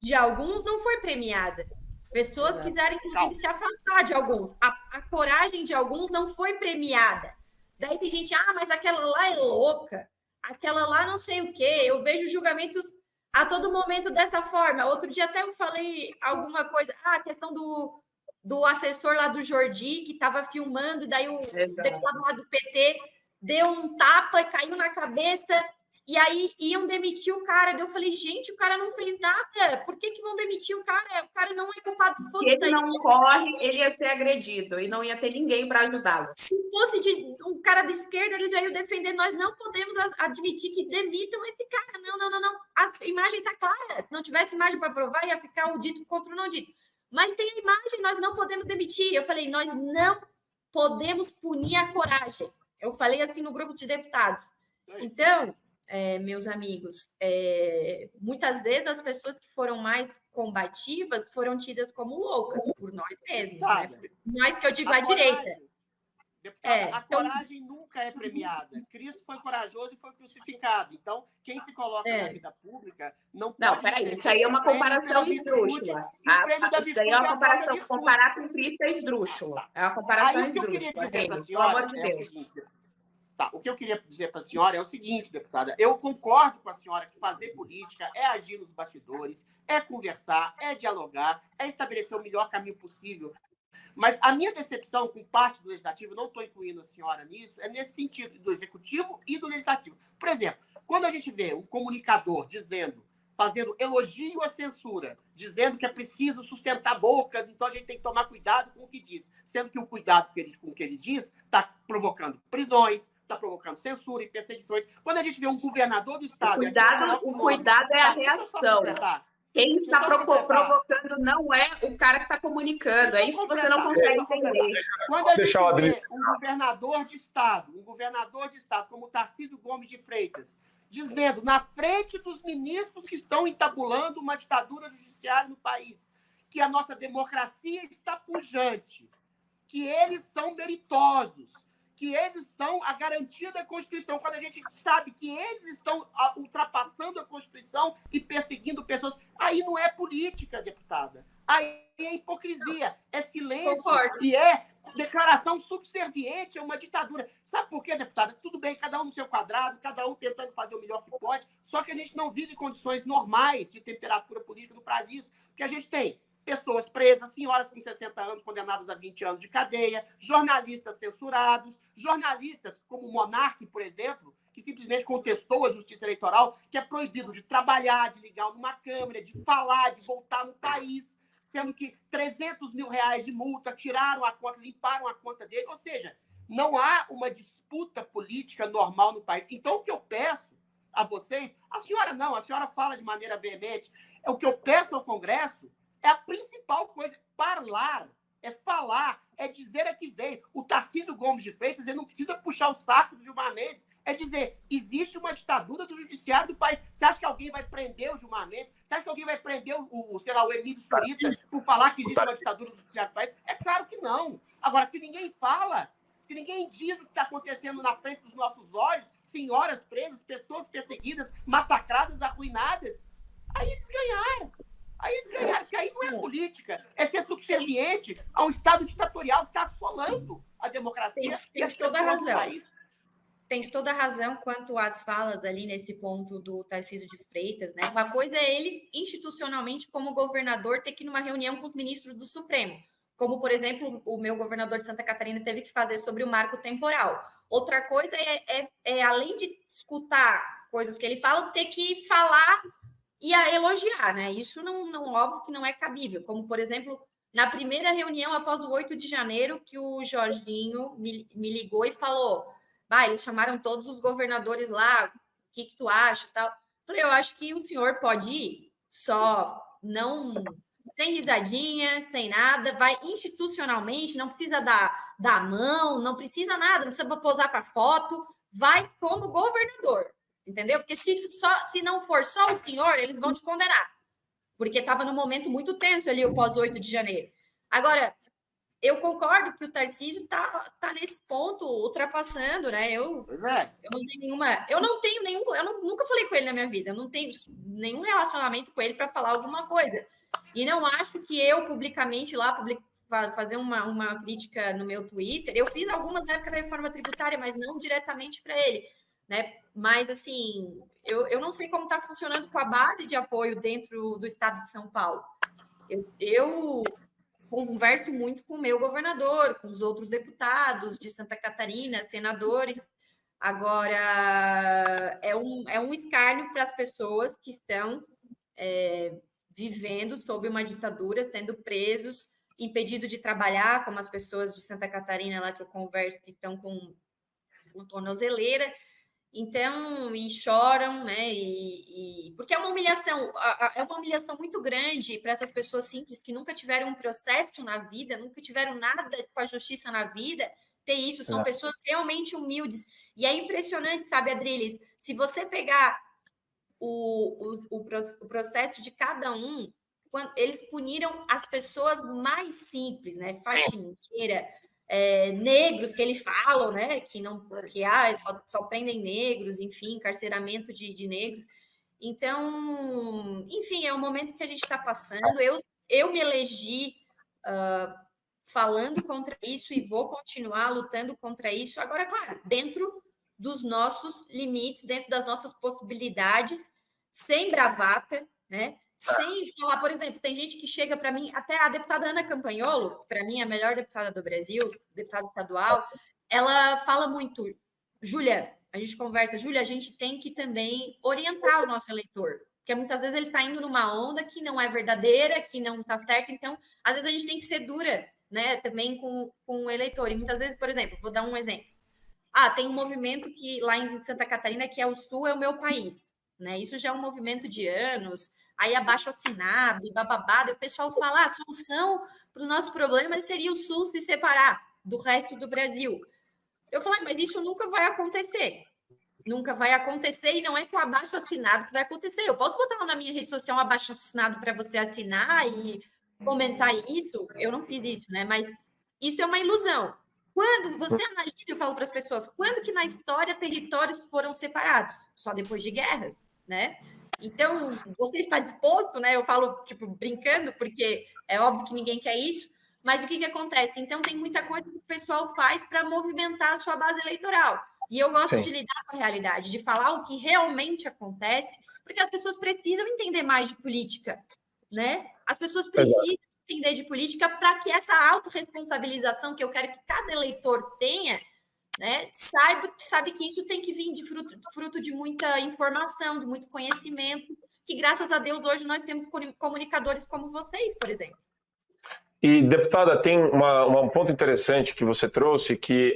de alguns não foi premiada. Pessoas quiseram, inclusive, se afastar de alguns. A coragem de alguns não foi premiada. Daí tem gente, mas aquela lá é louca. Aquela lá não sei o quê. Eu vejo julgamentos a todo momento dessa forma. Outro dia até eu falei alguma coisa. A questão do assessor lá do Jordi, que estava filmando, e daí o deputado lá do PT deu um tapa e caiu na cabeça, e aí iam demitir o cara. Daí eu falei, gente, o cara não fez nada. Por que vão demitir o cara? O cara não é culpado. Se ele não corre, ele ia ser agredido e não ia ter ninguém para ajudá-lo. Se fosse de um cara de esquerda, ele já ia defender. Nós não podemos admitir que demitam esse cara. Não. A imagem está clara. Se não tivesse imagem para provar, ia ficar o dito contra o não dito. Mas tem a imagem, nós não podemos demitir. Eu falei, nós não podemos punir a coragem. Eu falei assim no grupo de deputados. Então, meus amigos, muitas vezes as pessoas que foram mais combativas foram tidas como loucas por nós mesmos, né? Nós que eu digo a direita. Deputada, a coragem nunca é premiada. Cristo foi corajoso e foi crucificado. Então, quem se coloca na vida pública não pode... Não, peraí, isso aí é uma comparação esdrúxula. Isso aí é uma comparação. Comparar com Cristo é esdrúxula. É uma comparação esdrúxula. Pelo amor de Deus. O que eu queria dizer para a senhora é o seguinte, deputada. Eu concordo com a senhora que fazer política é agir nos bastidores, é conversar, é dialogar, é estabelecer o melhor caminho possível. Mas a minha decepção com parte do Legislativo, não estou incluindo a senhora nisso, é nesse sentido, do Executivo e do Legislativo. Por exemplo, quando a gente vê um comunicador fazendo elogio à censura, dizendo que é preciso sustentar bocas, então a gente tem que tomar cuidado com o que diz, sendo que o cuidado com o que ele diz está provocando prisões, está provocando censura e perseguições. Quando a gente vê um governador do Estado... O cuidado é a reação. Quem está provocando não é o cara que está comunicando. É isso que você não consegue entender. Quando a gente vê um governador de Estado como Tarcísio Gomes de Freitas, dizendo na frente dos ministros que estão entabulando uma ditadura judiciária no país, que a nossa democracia está pujante, que eles são meritosos, que eles são a garantia da Constituição, quando a gente sabe que eles estão ultrapassando a Constituição e perseguindo pessoas, aí não é política, deputada. Aí é hipocrisia, é silêncio. Concordo. E é declaração subserviente a uma ditadura. Sabe por quê, deputada? Tudo bem, cada um no seu quadrado, cada um tentando fazer o melhor que pode, só que a gente não vive condições normais de temperatura política no país, porque a gente tem pessoas presas, senhoras com 60 anos condenadas a 20 anos de cadeia, jornalistas censurados, jornalistas como o Monark, por exemplo, que simplesmente contestou a justiça eleitoral, que é proibido de trabalhar, de ligar numa câmera, de falar, de voltar no país, sendo que 300 mil reais de multa, tiraram a conta, limparam a conta dele. Ou seja, não há uma disputa política normal no país. Então, o que eu peço a vocês, a senhora fala de maneira veemente, o que eu peço ao Congresso é a principal coisa, é falar, é dizer a que veio. O Tarcísio Gomes de Freitas, ele não precisa puxar o saco do Gilmar Mendes, é dizer, existe uma ditadura do judiciário do país. Você acha que alguém vai prender o Gilmar Mendes? Você acha que alguém vai prender o Emílio Surita por falar que existe uma ditadura do judiciário do país? É claro que não. Agora, se ninguém fala, se ninguém diz o que está acontecendo na frente dos nossos olhos, senhoras presas, pessoas perseguidas, massacradas, arruinadas, aí eles ganharam. Aí eles ganharam, porque aí não é política, é ser subserviente ao Estado ditatorial que está assolando a democracia e as toda a pessoas do razão. país. Tens toda a razão quanto às falas ali nesse ponto do Tarcísio de Freitas, né? Uma coisa é ele, institucionalmente, como governador, ter que ir numa reunião com os ministros do Supremo, como, por exemplo, o meu governador de Santa Catarina teve que fazer sobre o marco temporal. Outra coisa é além de escutar coisas que ele fala, ter que falar e a elogiar, né? Isso não óbvio que não é cabível, como, por exemplo, na primeira reunião após o 8 de janeiro, que o Jorginho me ligou e falou: eles chamaram todos os governadores lá, o que tu acha, tal. Falei, eu acho que o senhor pode ir, só não, sem risadinha, sem nada, vai institucionalmente, não precisa dar mão, não precisa nada, não precisa posar para foto, vai como governador, entendeu? Porque se não for só o senhor, eles vão te condenar, porque estava num momento muito tenso ali o pós-8 de janeiro. Agora, eu concordo que o Tarcísio tá nesse ponto, ultrapassando, né? Eu não tenho nenhum, nunca falei com ele na minha vida, eu não tenho nenhum relacionamento com ele para falar alguma coisa. E não acho que eu publicamente lá fazer uma crítica no meu Twitter. Eu fiz algumas na época da reforma tributária, mas não diretamente para ele, né? Mas assim, eu não sei como está funcionando com a base de apoio dentro do estado de São Paulo. Eu converso muito com o meu governador, com os outros deputados de Santa Catarina, senadores. Agora, é um escárnio para as pessoas que estão vivendo sob uma ditadura, sendo presos, impedidos de trabalhar, como as pessoas de Santa Catarina lá que eu converso, que estão com tornozeleira. Então, e choram, né? Porque é uma humilhação muito grande para essas pessoas simples que nunca tiveram um processo na vida, nunca tiveram nada com a justiça na vida, ter isso. São pessoas realmente humildes. E é impressionante, sabe, Adriles? Se você pegar o processo de cada um, eles puniram as pessoas mais simples, né? Faxineira, negros que eles falam, né? Que só prendem negros, enfim, encarceramento de negros. Então, enfim, é o momento que a gente está passando. Eu me elegi falando contra isso e vou continuar lutando contra isso. Agora, claro, dentro dos nossos limites, dentro das nossas possibilidades, sem bravata, né? Sem falar, por exemplo, tem gente que chega para mim, até a deputada Ana Campanholo, para mim a melhor deputada do Brasil, deputada estadual, ela fala muito, Júlia, a gente conversa, Júlia, a gente tem que também orientar o nosso eleitor, porque muitas vezes ele está indo numa onda que não é verdadeira, que não está certa, então, às vezes a gente tem que ser dura, né, também com o eleitor, e muitas vezes, por exemplo, vou dar um exemplo, tem um movimento que lá em Santa Catarina, que é o Sul é o meu país, né, isso já é um movimento de anos, aí abaixo-assinado e bababado, e o pessoal fala, a solução para os nossos problemas seria o Sul se separar do resto do Brasil. Eu falei, mas isso nunca vai acontecer. Nunca vai acontecer e não é com o abaixo-assinado que vai acontecer. Eu posso botar lá na minha rede social um abaixo-assinado para você assinar e comentar isso? Eu não fiz isso, né? Mas isso é uma ilusão. Quando você analisa, eu falo para as pessoas, quando que na história territórios foram separados? Só depois de guerras, né? Então, você está disposto, né? Eu falo, tipo, brincando, porque é óbvio que ninguém quer isso, mas o que acontece? Então, tem muita coisa que o pessoal faz para movimentar a sua base eleitoral. E eu gosto de lidar com a realidade, de falar o que realmente acontece, porque as pessoas precisam entender mais de política, né? As pessoas precisam entender de política para que essa autorresponsabilização que eu quero que cada eleitor tenha, né, sabe que isso tem que vir de fruto de muita informação, de muito conhecimento, que graças a Deus hoje nós temos comunicadores como vocês, por exemplo. E, deputada, tem um ponto interessante que você trouxe, que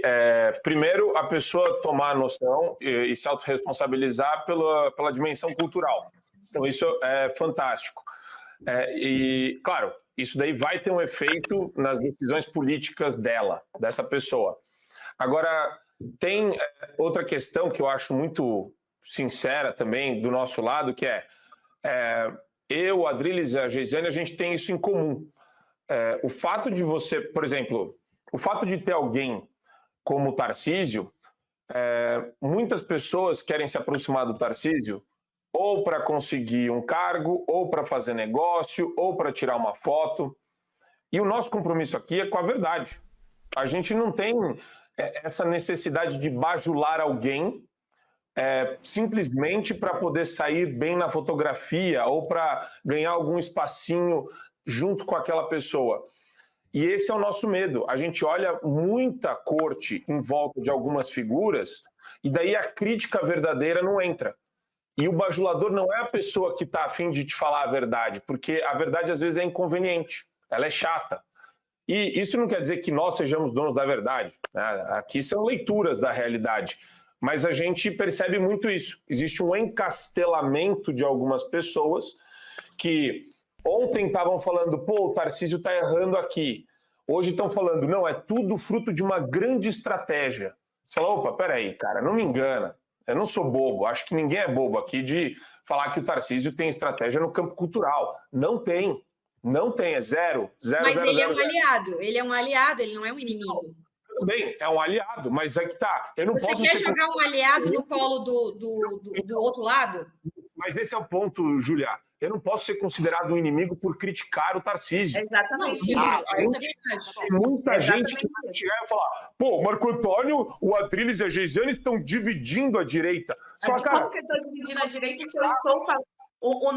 primeiro, a pessoa tomar a noção e se autorresponsabilizar pela dimensão cultural. Então, isso é fantástico. E, claro, isso daí vai ter um efeito nas decisões políticas dessa pessoa. Agora, tem outra questão que eu acho muito sincera também do nosso lado, que eu, a Adriles e a Geisiane, a gente tem isso em comum. O fato de você, por exemplo, o fato de ter alguém como o Tarcísio, muitas pessoas querem se aproximar do Tarcísio ou para conseguir um cargo, ou para fazer negócio, ou para tirar uma foto. E o nosso compromisso aqui é com a verdade. A gente não tem essa necessidade de bajular alguém simplesmente para poder sair bem na fotografia ou para ganhar algum espacinho junto com aquela pessoa. E esse é o nosso medo. A gente olha muita corte em volta de algumas figuras e daí a crítica verdadeira não entra. E o bajulador não é a pessoa que está a fim de te falar a verdade, porque a verdade às vezes é inconveniente, ela é chata. E isso não quer dizer que nós sejamos donos da verdade, né? Aqui são leituras da realidade, mas a gente percebe muito isso. Existe um encastelamento de algumas pessoas que ontem estavam falando, pô, o Tarcísio está errando aqui. Hoje estão falando, não, é tudo fruto de uma grande estratégia. Você fala, opa, peraí, cara, não me engana. Eu não sou bobo, acho que ninguém é bobo aqui de falar que o Tarcísio tem estratégia no campo cultural. Não tem. Não tem, é zero. Mas ele é um aliado, ele não é um inimigo. Tudo bem, é um aliado, mas é que tá. Eu não Você posso quer jogar um aliado no colo do outro lado? Mas esse é o ponto, Júlia. Eu não posso ser considerado um inimigo por criticar o Tarcísio. Exatamente. Tem muita gente que vai chegar e falar, pô, Marco Antônio, o Adrilles e a Geisiane estão dividindo a direita. Só, cara, como que eu estou dividindo a direita se eu estou falando? O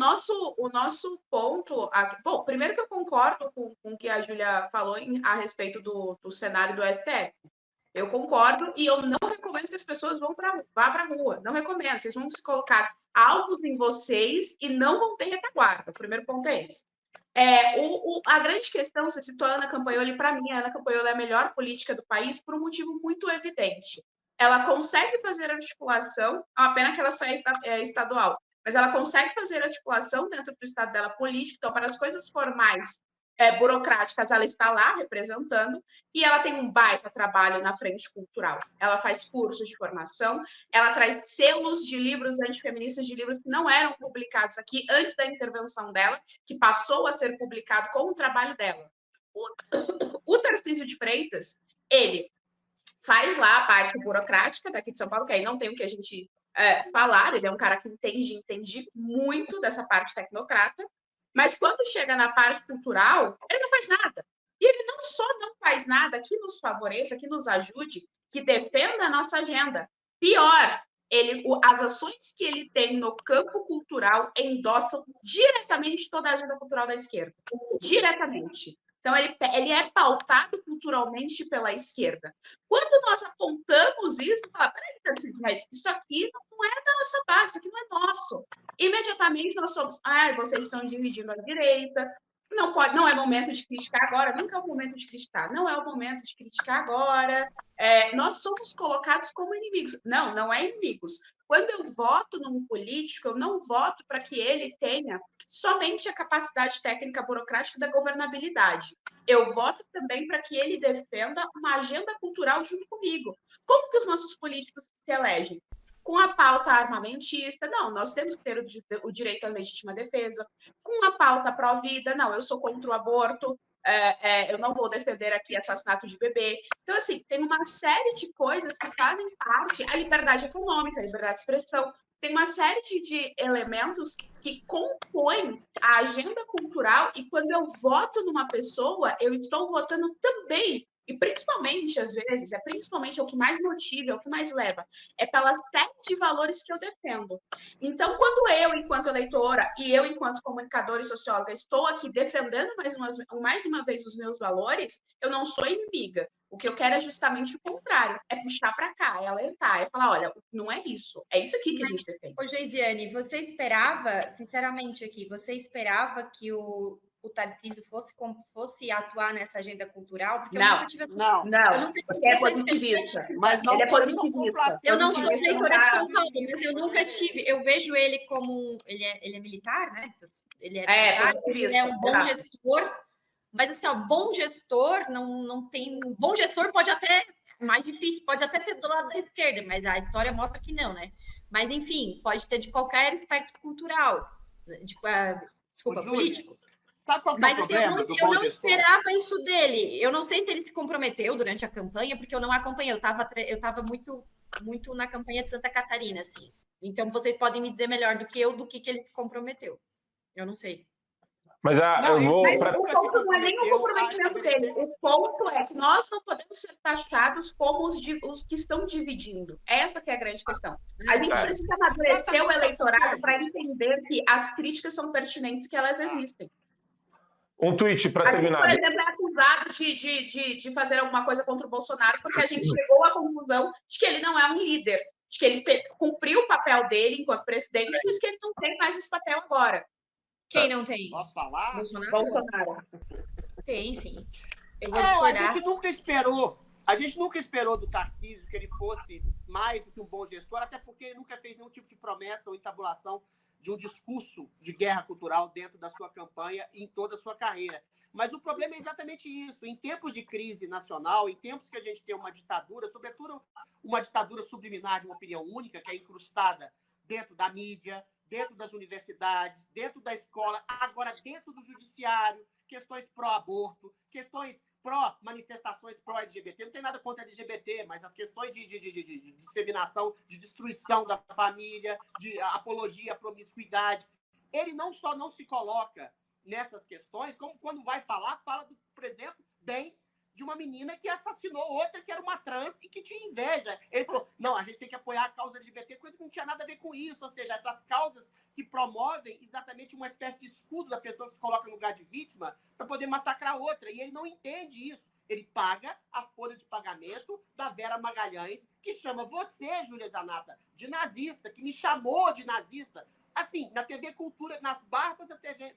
nosso ponto... Aqui, bom, primeiro que eu concordo com o que a Júlia falou a respeito do cenário do STF. Eu concordo e eu não recomendo que as pessoas vá para a rua. Não recomendo. Vocês vão se colocar alvos em vocês e não vão ter retaguarda. O primeiro ponto é esse. A grande questão, você citou a Ana Campanholi, para mim, a Ana Campanholi é a melhor política do país por um motivo muito evidente. Ela consegue fazer articulação, é uma pena que ela só é estadual, mas ela consegue fazer articulação dentro do estado dela político, então, para as coisas formais, burocráticas, ela está lá representando, e ela tem um baita trabalho na frente cultural. Ela faz cursos de formação, ela traz selos de livros antifeministas, de livros que não eram publicados aqui antes da intervenção dela, que passou a ser publicado com o trabalho dela. O Tarcísio de Freitas, ele faz lá a parte burocrática daqui de São Paulo, que aí não tem o que a gente falar, ele é um cara que entende muito dessa parte tecnocrata, mas quando chega na parte cultural, ele não faz nada. E ele não só não faz nada que nos favoreça, que nos ajude, que defenda a nossa agenda. Pior, as ações que ele tem no campo cultural endossam diretamente toda a agenda cultural da esquerda. Diretamente. Então, ele é pautado culturalmente pela esquerda. Quando nós apontamos isso, fala, peraí, mas isso aqui não é da nossa base, isso aqui não é nosso. Imediatamente nós somos, vocês estão dividindo a direita, não é momento de criticar agora, nunca é o momento de criticar, não é o momento de criticar agora, nós somos colocados como inimigos. Não é inimigos. Quando eu voto num político, eu não voto para que ele tenha somente a capacidade técnica burocrática da governabilidade. Eu voto também para que ele defenda uma agenda cultural junto comigo. Como que os nossos políticos se elegem? Com a pauta armamentista, não, nós temos que ter o direito à legítima defesa. Com a pauta pró-vida, não, eu sou contra o aborto, eu não vou defender aqui assassinato de bebê. Então, assim, tem uma série de coisas que fazem parte, a liberdade econômica, a liberdade de expressão, tem uma série de elementos que compõem a agenda cultural, e quando eu voto numa pessoa, eu estou votando também, e principalmente, às vezes, principalmente o que mais motiva, é o que mais leva, é pela série de valores que eu defendo. Então, quando eu, enquanto eleitora, e eu, enquanto comunicadora e socióloga, estou aqui defendendo mais uma vez os meus valores, eu não sou inimiga. O que eu quero é justamente o contrário, é puxar para cá, é alertar, é falar, olha, não é isso aqui que a gente defende. Ô, Geisiane, você esperava, sinceramente aqui, você esperava que o Tarcísio fosse atuar nessa agenda cultural? Porque eu nunca tive essa... Não, porque é positivista. Mas não, ele é positivista. Eu não sou eleitora de São Paulo, mas eu nunca tive. Eu vejo ele como... Ele é militar, né? Ele é militar, ele é um bom gestor. Mas, assim, bom gestor não tem... Bom gestor pode até... Mais difícil, pode até ter do lado da esquerda, mas a história mostra que não, né? Mas, enfim, pode ter de qualquer espectro cultural. Desculpa, político. Sabe qual mas, assim, eu não esperava isso dele. Eu não sei se ele se comprometeu durante a campanha, porque eu não acompanhei. Eu estava muito na campanha de Santa Catarina, assim. Então, vocês podem me dizer melhor do que eu do que ele se comprometeu. Eu não sei. Mas eu vou... Mas o ponto não é nem o comprometimento dele. O ponto é que nós não podemos ser taxados como os que estão dividindo. Essa que é a grande questão. A gente precisa amadurecer o eleitorado para entender que as críticas são pertinentes, que elas existem. Um tweet para terminar. Por exemplo, é acusado de fazer alguma coisa contra o Bolsonaro porque a gente chegou à conclusão de que ele não é um líder, de que ele cumpriu o papel dele enquanto presidente, mas que ele não tem mais esse papel agora. Quem não tem? Posso falar? Bolsonaro. Tem, sim. Eu vou discordar. A gente nunca esperou do Tarcísio que ele fosse mais do que um bom gestor, até porque ele nunca fez nenhum tipo de promessa ou entabulação de um discurso de guerra cultural dentro da sua campanha e em toda a sua carreira. Mas o problema é exatamente isso. Em tempos de crise nacional, em tempos que a gente tem uma ditadura, sobretudo uma ditadura subliminar de uma opinião única, que é incrustada dentro da mídia, dentro das universidades, dentro da escola, agora dentro do judiciário, questões pró-aborto, questões pró-manifestações pró-LGBT. Não tem nada contra LGBT, mas as questões de disseminação, de destruição da família, de apologia à promiscuidade. Ele não só não se coloca nessas questões, como quando vai falar, fala, por exemplo, bem de uma menina que assassinou outra que era uma trans e que tinha inveja. Ele falou, não, a gente tem que apoiar a causa LGBT, coisa que não tinha nada a ver com isso. Ou seja, essas causas que promovem exatamente uma espécie de escudo da pessoa que se coloca no lugar de vítima para poder massacrar outra. E ele não entende isso. Ele paga a folha de pagamento da Vera Magalhães, que chama você, Júlia Zanata, de nazista, que me chamou de nazista. Assim, na TV Cultura, nas barbas da TV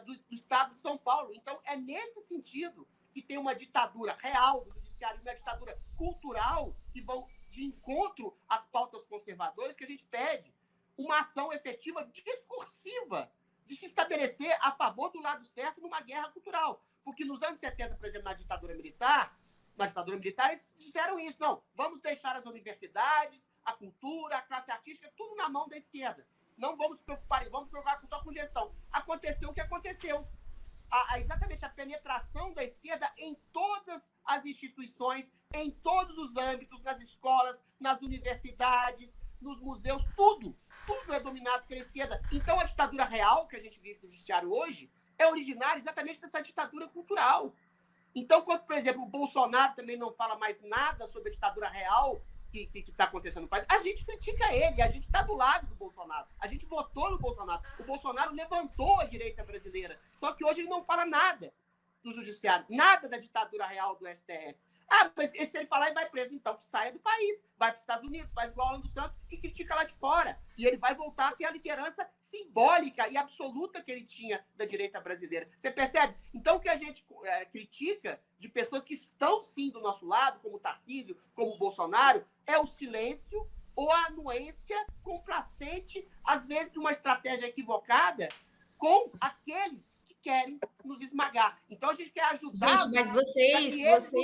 do Estado de São Paulo. Então, é nesse sentido que tem uma ditadura real do judiciário, uma ditadura cultural que vão de encontro às pautas conservadoras, que a gente pede uma ação efetiva, discursiva, de se estabelecer a favor do lado certo numa guerra cultural. Porque nos anos 70, por exemplo, na ditadura militar, eles disseram isso. Não, vamos deixar as universidades, a cultura, a classe artística, tudo na mão da esquerda. Não vamos preocupar, vamos preocupar só com gestão. Aconteceu o que aconteceu. Exatamente a penetração da esquerda em todas as instituições, em todos os âmbitos, nas escolas, nas universidades, nos museus, tudo é dominado pela esquerda. Então, a ditadura real que a gente vive no judiciário hoje é originária exatamente dessa ditadura cultural. Então, quando, por exemplo, o Bolsonaro também não fala mais nada sobre a ditadura real que está acontecendo no país, a gente critica ele, a gente está do lado do Bolsonaro, a gente votou no Bolsonaro, o Bolsonaro levantou a direita brasileira, só que hoje ele não fala nada do judiciário, nada da ditadura real do STF. Mas se ele falar, ele vai preso, então que saia do país, vai para os Estados Unidos, faz igual ao Alan dos Santos e critica lá de fora. E ele vai voltar a ter a liderança simbólica e absoluta que ele tinha da direita brasileira. Você percebe? Então, o que a gente critica de pessoas que estão, sim, do nosso lado, como o Tarcísio, como o Bolsonaro, é o silêncio ou a anuência complacente, às vezes de uma estratégia equivocada, com aqueles querem nos esmagar. Então, a gente quer ajudar... Gente, mas vocês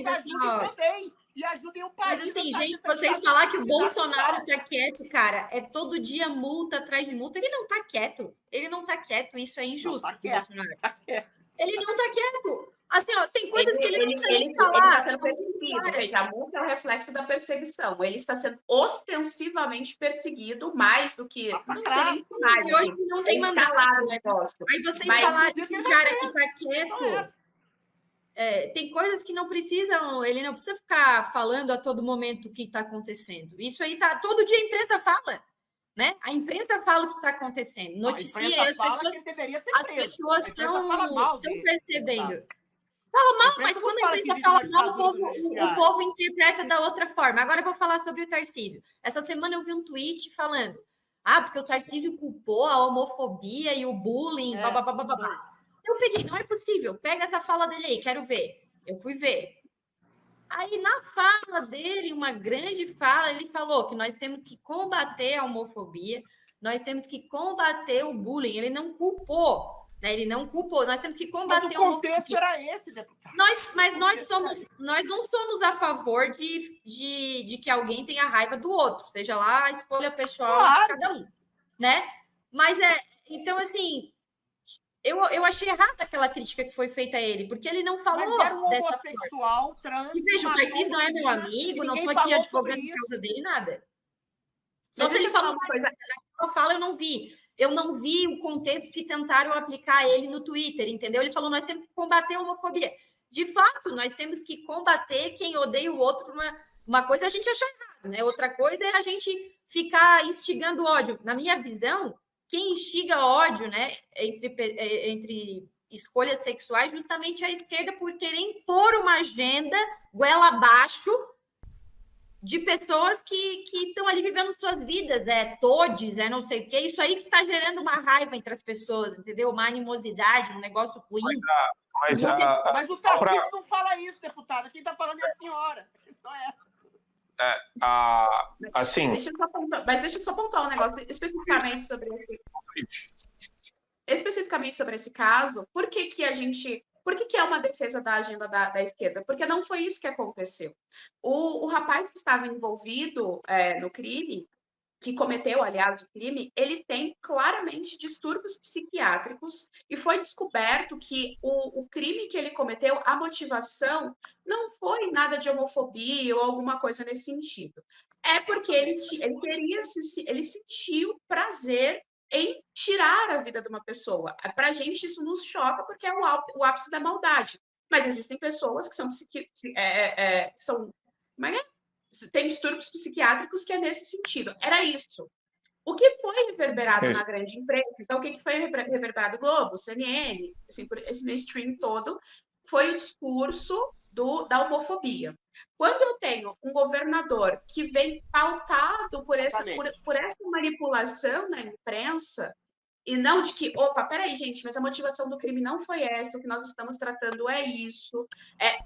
assim, ó... também, e ajudem o país. Mas assim, gente, vocês falar que o Bolsonaro tá quieto, cara, é todo dia multa atrás de multa, ele não tá quieto. Ele não tá quieto, isso é injusto. Não tá quieto, tá quieto. Ele não tá quieto. Assim, ó, tem coisas que ele não precisa nem falar. falar. Ele está sendo perseguido. Veja, a multa é o reflexo da perseguição. Ele está sendo ostensivamente perseguido mais do que... E hoje não tem mandato. Aí vocês falaram que o cara que tá quieto... tem coisas que não precisam... Ele não precisa ficar falando a todo momento o que está acontecendo. Isso aí tá... Todo dia a imprensa fala. Né? A imprensa fala o que está acontecendo. Noticia e as pessoas estão percebendo. Fala mal, mas quando a imprensa fala mal, o povo interpreta da outra forma. Agora eu vou falar sobre o Tarcísio. Essa semana eu vi um tweet falando porque o Tarcísio culpou a homofobia e o bullying, babá. Eu peguei, não é possível. Pega essa fala dele aí, quero ver. Eu fui ver. Aí, na fala dele, uma grande fala, ele falou que nós temos que combater a homofobia, nós temos que combater o bullying. Ele não culpou. Ele não culpou, nós temos que combater o contexto era esse, deputado. Nós não somos a favor de que alguém tenha raiva do outro, seja lá a escolha pessoal de cada um, né? Mas então, assim, eu achei errada aquela crítica que foi feita a ele, porque ele não falou mas era um dessa homossexual, forma. Trans. E veja, o Tarcísio não é meu amigo, não estou aqui advogando por causa dele, nada. Só se ele falou uma coisa. Naquela fala eu não vi. Eu não vi o contexto que tentaram aplicar a ele no Twitter, entendeu? Ele falou, nós temos que combater a homofobia. De fato, nós temos que combater quem odeia o outro. Uma coisa é a gente achar errado, né? Outra coisa é a gente ficar instigando ódio. Na minha visão, quem instiga ódio, né, entre escolhas sexuais, justamente é a esquerda, por querer impor uma agenda goela abaixo de pessoas que estão ali vivendo suas vidas, todes, não sei o quê. Isso aí que está gerando uma raiva entre as pessoas, entendeu? Uma animosidade, um negócio ruim. Mas o Tarcísio não fala isso, deputada. Quem está falando é a senhora. A questão é essa. Assim... Deixa eu só pontuar um negócio especificamente sobre esse caso. Por que é uma defesa da agenda da esquerda? Porque não foi isso que aconteceu. O rapaz que estava envolvido no crime, que cometeu, aliás, o crime, ele tem claramente distúrbios psiquiátricos e foi descoberto que o crime que ele cometeu, a motivação não foi nada de homofobia ou alguma coisa nesse sentido. É porque ele sentiu prazer em tirar a vida de uma pessoa. Para a gente, isso nos choca porque é o ápice da maldade. Mas existem pessoas que têm distúrbios psiquiátricos que é nesse sentido. Era isso. O que foi reverberado na grande imprensa, então o que foi reverberado? Globo, CNN, assim, esse mainstream todo, foi o discurso da homofobia. Quando eu tenho um governador que vem pautado por essa manipulação na imprensa, e não de que, opa, peraí, gente, mas a motivação do crime não foi essa, o que nós estamos tratando é isso.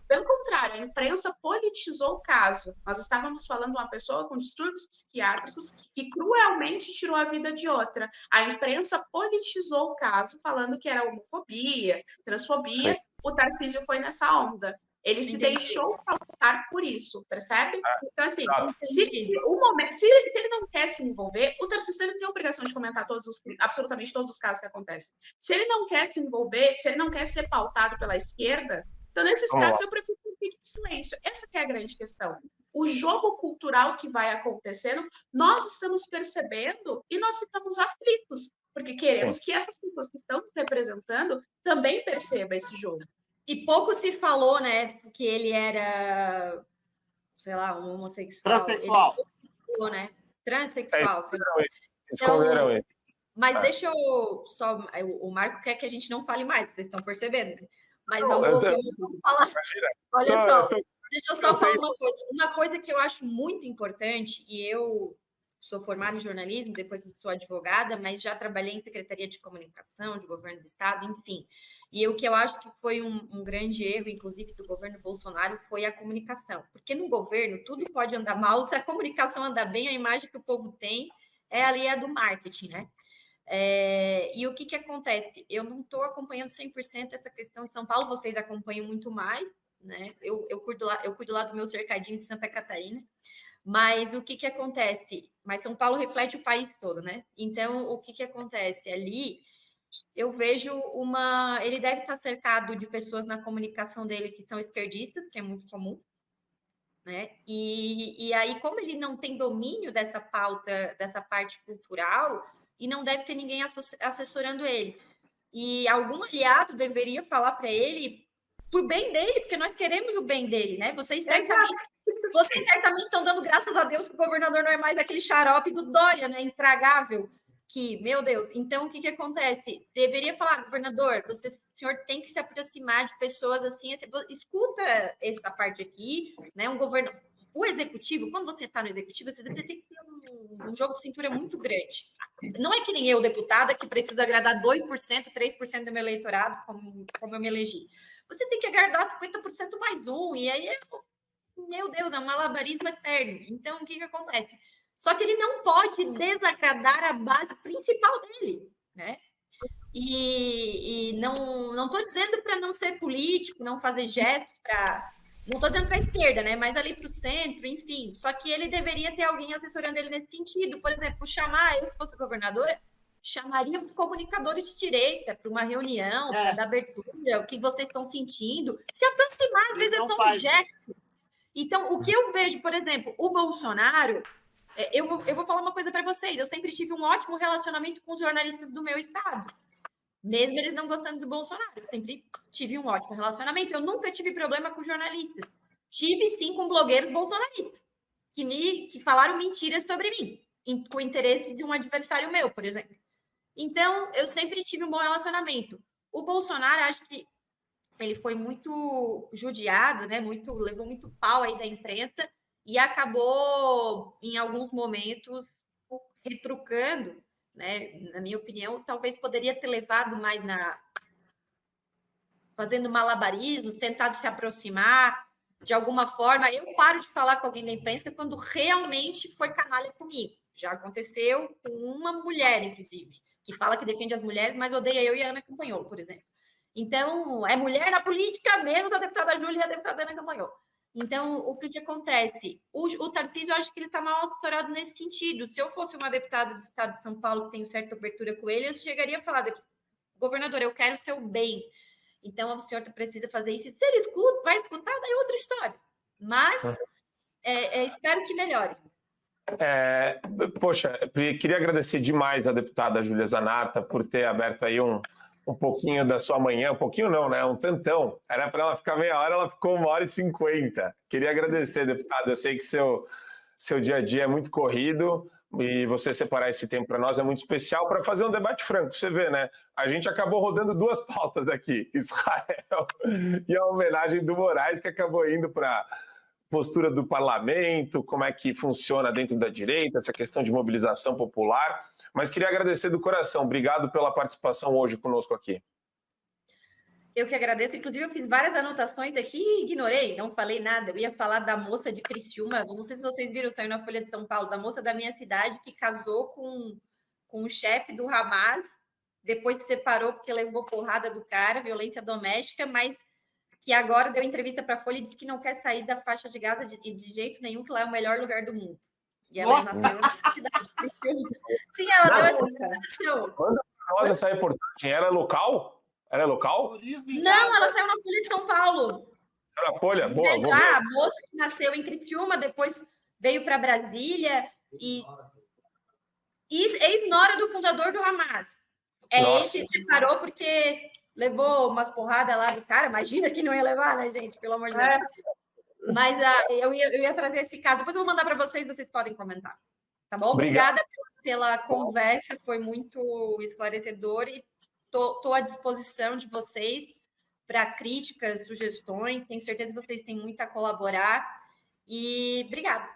Pelo contrário, a imprensa politizou o caso. Nós estávamos falando de uma pessoa com distúrbios psiquiátricos que cruelmente tirou a vida de outra. A imprensa politizou o caso, falando que era homofobia, transfobia. O Tarcísio foi nessa onda. Ele se deixou pautar por isso, percebe? Então, assim, se ele não quer se envolver, o Tarcísio não tem obrigação de comentar absolutamente todos os casos que acontecem. Se ele não quer se envolver, se ele não quer ser pautado pela esquerda, então, nesses casos, eu prefiro que fique em silêncio. Essa que é a grande questão. O jogo cultural que vai acontecendo, nós estamos percebendo e nós ficamos aflitos, porque queremos que essas pessoas que estão nos representando também percebam esse jogo. E pouco se falou, né, que ele era, sei lá, um homossexual. Transexual. Falou, né? Transexual. Esconderam ele. Mas deixa eu só... O Marco quer que a gente não fale mais, vocês estão percebendo, né? Mas vamos falar. Olha só, deixa eu só falar uma coisa. Uma coisa que eu acho muito importante, e eu sou formada em jornalismo, depois sou advogada, mas já trabalhei em Secretaria de Comunicação, de Governo do Estado, enfim. E o que eu acho que foi um grande erro, inclusive, do governo Bolsonaro, foi a comunicação. Porque no governo tudo pode andar mal, se a comunicação andar bem, a imagem que o povo tem é do marketing, né? E o que acontece? Eu não estou acompanhando 100% essa questão em São Paulo, vocês acompanham muito mais, né? Eu cuido lá do meu cercadinho de Santa Catarina. Mas o que acontece? Mas São Paulo reflete o país todo, né? Então, o que acontece? Ali, eu vejo ele deve estar cercado de pessoas na comunicação dele que são esquerdistas, que é muito comum, né? E aí, como ele não tem domínio dessa pauta, dessa parte cultural, e não deve ter ninguém assessorando ele. E algum aliado deveria falar para ele, por bem dele, porque nós queremos o bem dele, né? Vocês certamente estão dando graças a Deus que o governador não é mais aquele xarope do Dória, né? Intragável, que, meu Deus. Então, o que acontece? Deveria falar, governador, o senhor tem que se aproximar de pessoas assim, escuta essa parte aqui, né? O executivo, quando você está no executivo, você tem que ter um jogo de cintura muito grande. Não é que nem eu, deputada, que preciso agradar 2%, 3% do meu eleitorado, como eu me elegi. Você tem que agradar 50% mais um, e aí meu Deus, é um malabarismo eterno. Então, o que acontece? Só que ele não pode desagradar a base principal dele, né? E não estou dizendo para não ser político, não fazer gestos para... Não estou dizendo para a esquerda, né? Mas ali para o centro, enfim. Só que ele deveria ter alguém assessorando ele nesse sentido. Por exemplo, eu, se fosse governadora, chamaria os comunicadores de direita para uma reunião, para dar abertura, o que vocês estão sentindo. Se aproximar, às vezes é só um gesto. Então, o que eu vejo, por exemplo, o Bolsonaro, Eu vou falar uma coisa para vocês. Eu sempre tive um ótimo relacionamento com os jornalistas do meu estado. Mesmo eles não gostando do Bolsonaro. Eu sempre tive um ótimo relacionamento. Eu nunca tive problema com jornalistas. Tive, sim, com blogueiros bolsonaristas. Que falaram mentiras sobre mim. Com o interesse de um adversário meu, por exemplo. Então, eu sempre tive um bom relacionamento. O Bolsonaro, acho que ele foi muito judiado, né? Levou muito pau aí da imprensa e acabou, em alguns momentos, retrucando, né? Na minha opinião, talvez poderia ter levado mais fazendo malabarismos, tentado se aproximar de alguma forma. Eu paro de falar com alguém da imprensa quando realmente foi canalha comigo. Já aconteceu com uma mulher, inclusive, que fala que defende as mulheres, mas odeia eu e a Ana Campanholo, por exemplo. Então, é mulher na política, menos a deputada Júlia e a deputada Ana Campanholo. Então, o que acontece? O Tarcísio, eu acho que ele está mal assessorado nesse sentido. Se eu fosse uma deputada do estado de São Paulo, que tenho certa abertura com ele, eu chegaria a falar, governador, eu quero o seu bem. Então, o senhor precisa fazer isso. E se ele vai escutar, daí é outra história. Mas, espero que melhore. Poxa, queria agradecer demais a deputada Júlia Zanata por ter aberto aí um pouquinho da sua manhã, um pouquinho não, né? Um tantão. Era para ela ficar meia hora, ela ficou 1h50. Queria agradecer, deputada. Eu sei que seu dia a dia é muito corrido e você separar esse tempo para nós é muito especial para fazer um debate franco. Você vê, né? A gente acabou rodando 2 pautas aqui, Israel e a homenagem do Moraes, que acabou indo para postura do parlamento, como é que funciona dentro da direita, essa questão de mobilização popular. Mas queria agradecer do coração. Obrigado pela participação hoje conosco aqui. Eu que agradeço. Inclusive, eu fiz várias anotações aqui e ignorei, não falei nada. Eu ia falar da moça de Criciúma. Não sei se vocês viram, saiu na Folha de São Paulo, da moça da minha cidade que casou com o chefe do Hamas, depois se separou porque levou porrada do cara, violência doméstica, mas que agora deu entrevista para a Folha e disse que não quer sair da faixa de Gaza de jeito nenhum, que lá é o melhor lugar do mundo. E ela nasceu na cidade de Criciúma. Sim, ela deu essa declaração. Manda para nós essa reportagem. Era local? Era local? Não, ela saiu na Folha de São Paulo. Saiu na Folha? Boa, dizendo, a moça que nasceu em Criciúma, depois veio para Brasília e ex-nora do fundador do Hamas. Esse se separou porque levou umas porradas lá do cara. Imagina que não ia levar, né, gente? Pelo amor de Deus. Mas eu ia trazer esse caso. Depois eu vou mandar para vocês podem comentar. Tá bom? Obrigada pela conversa. Foi muito esclarecedor e estou à disposição de vocês para críticas, sugestões. Tenho certeza que vocês têm muito a colaborar. E obrigada.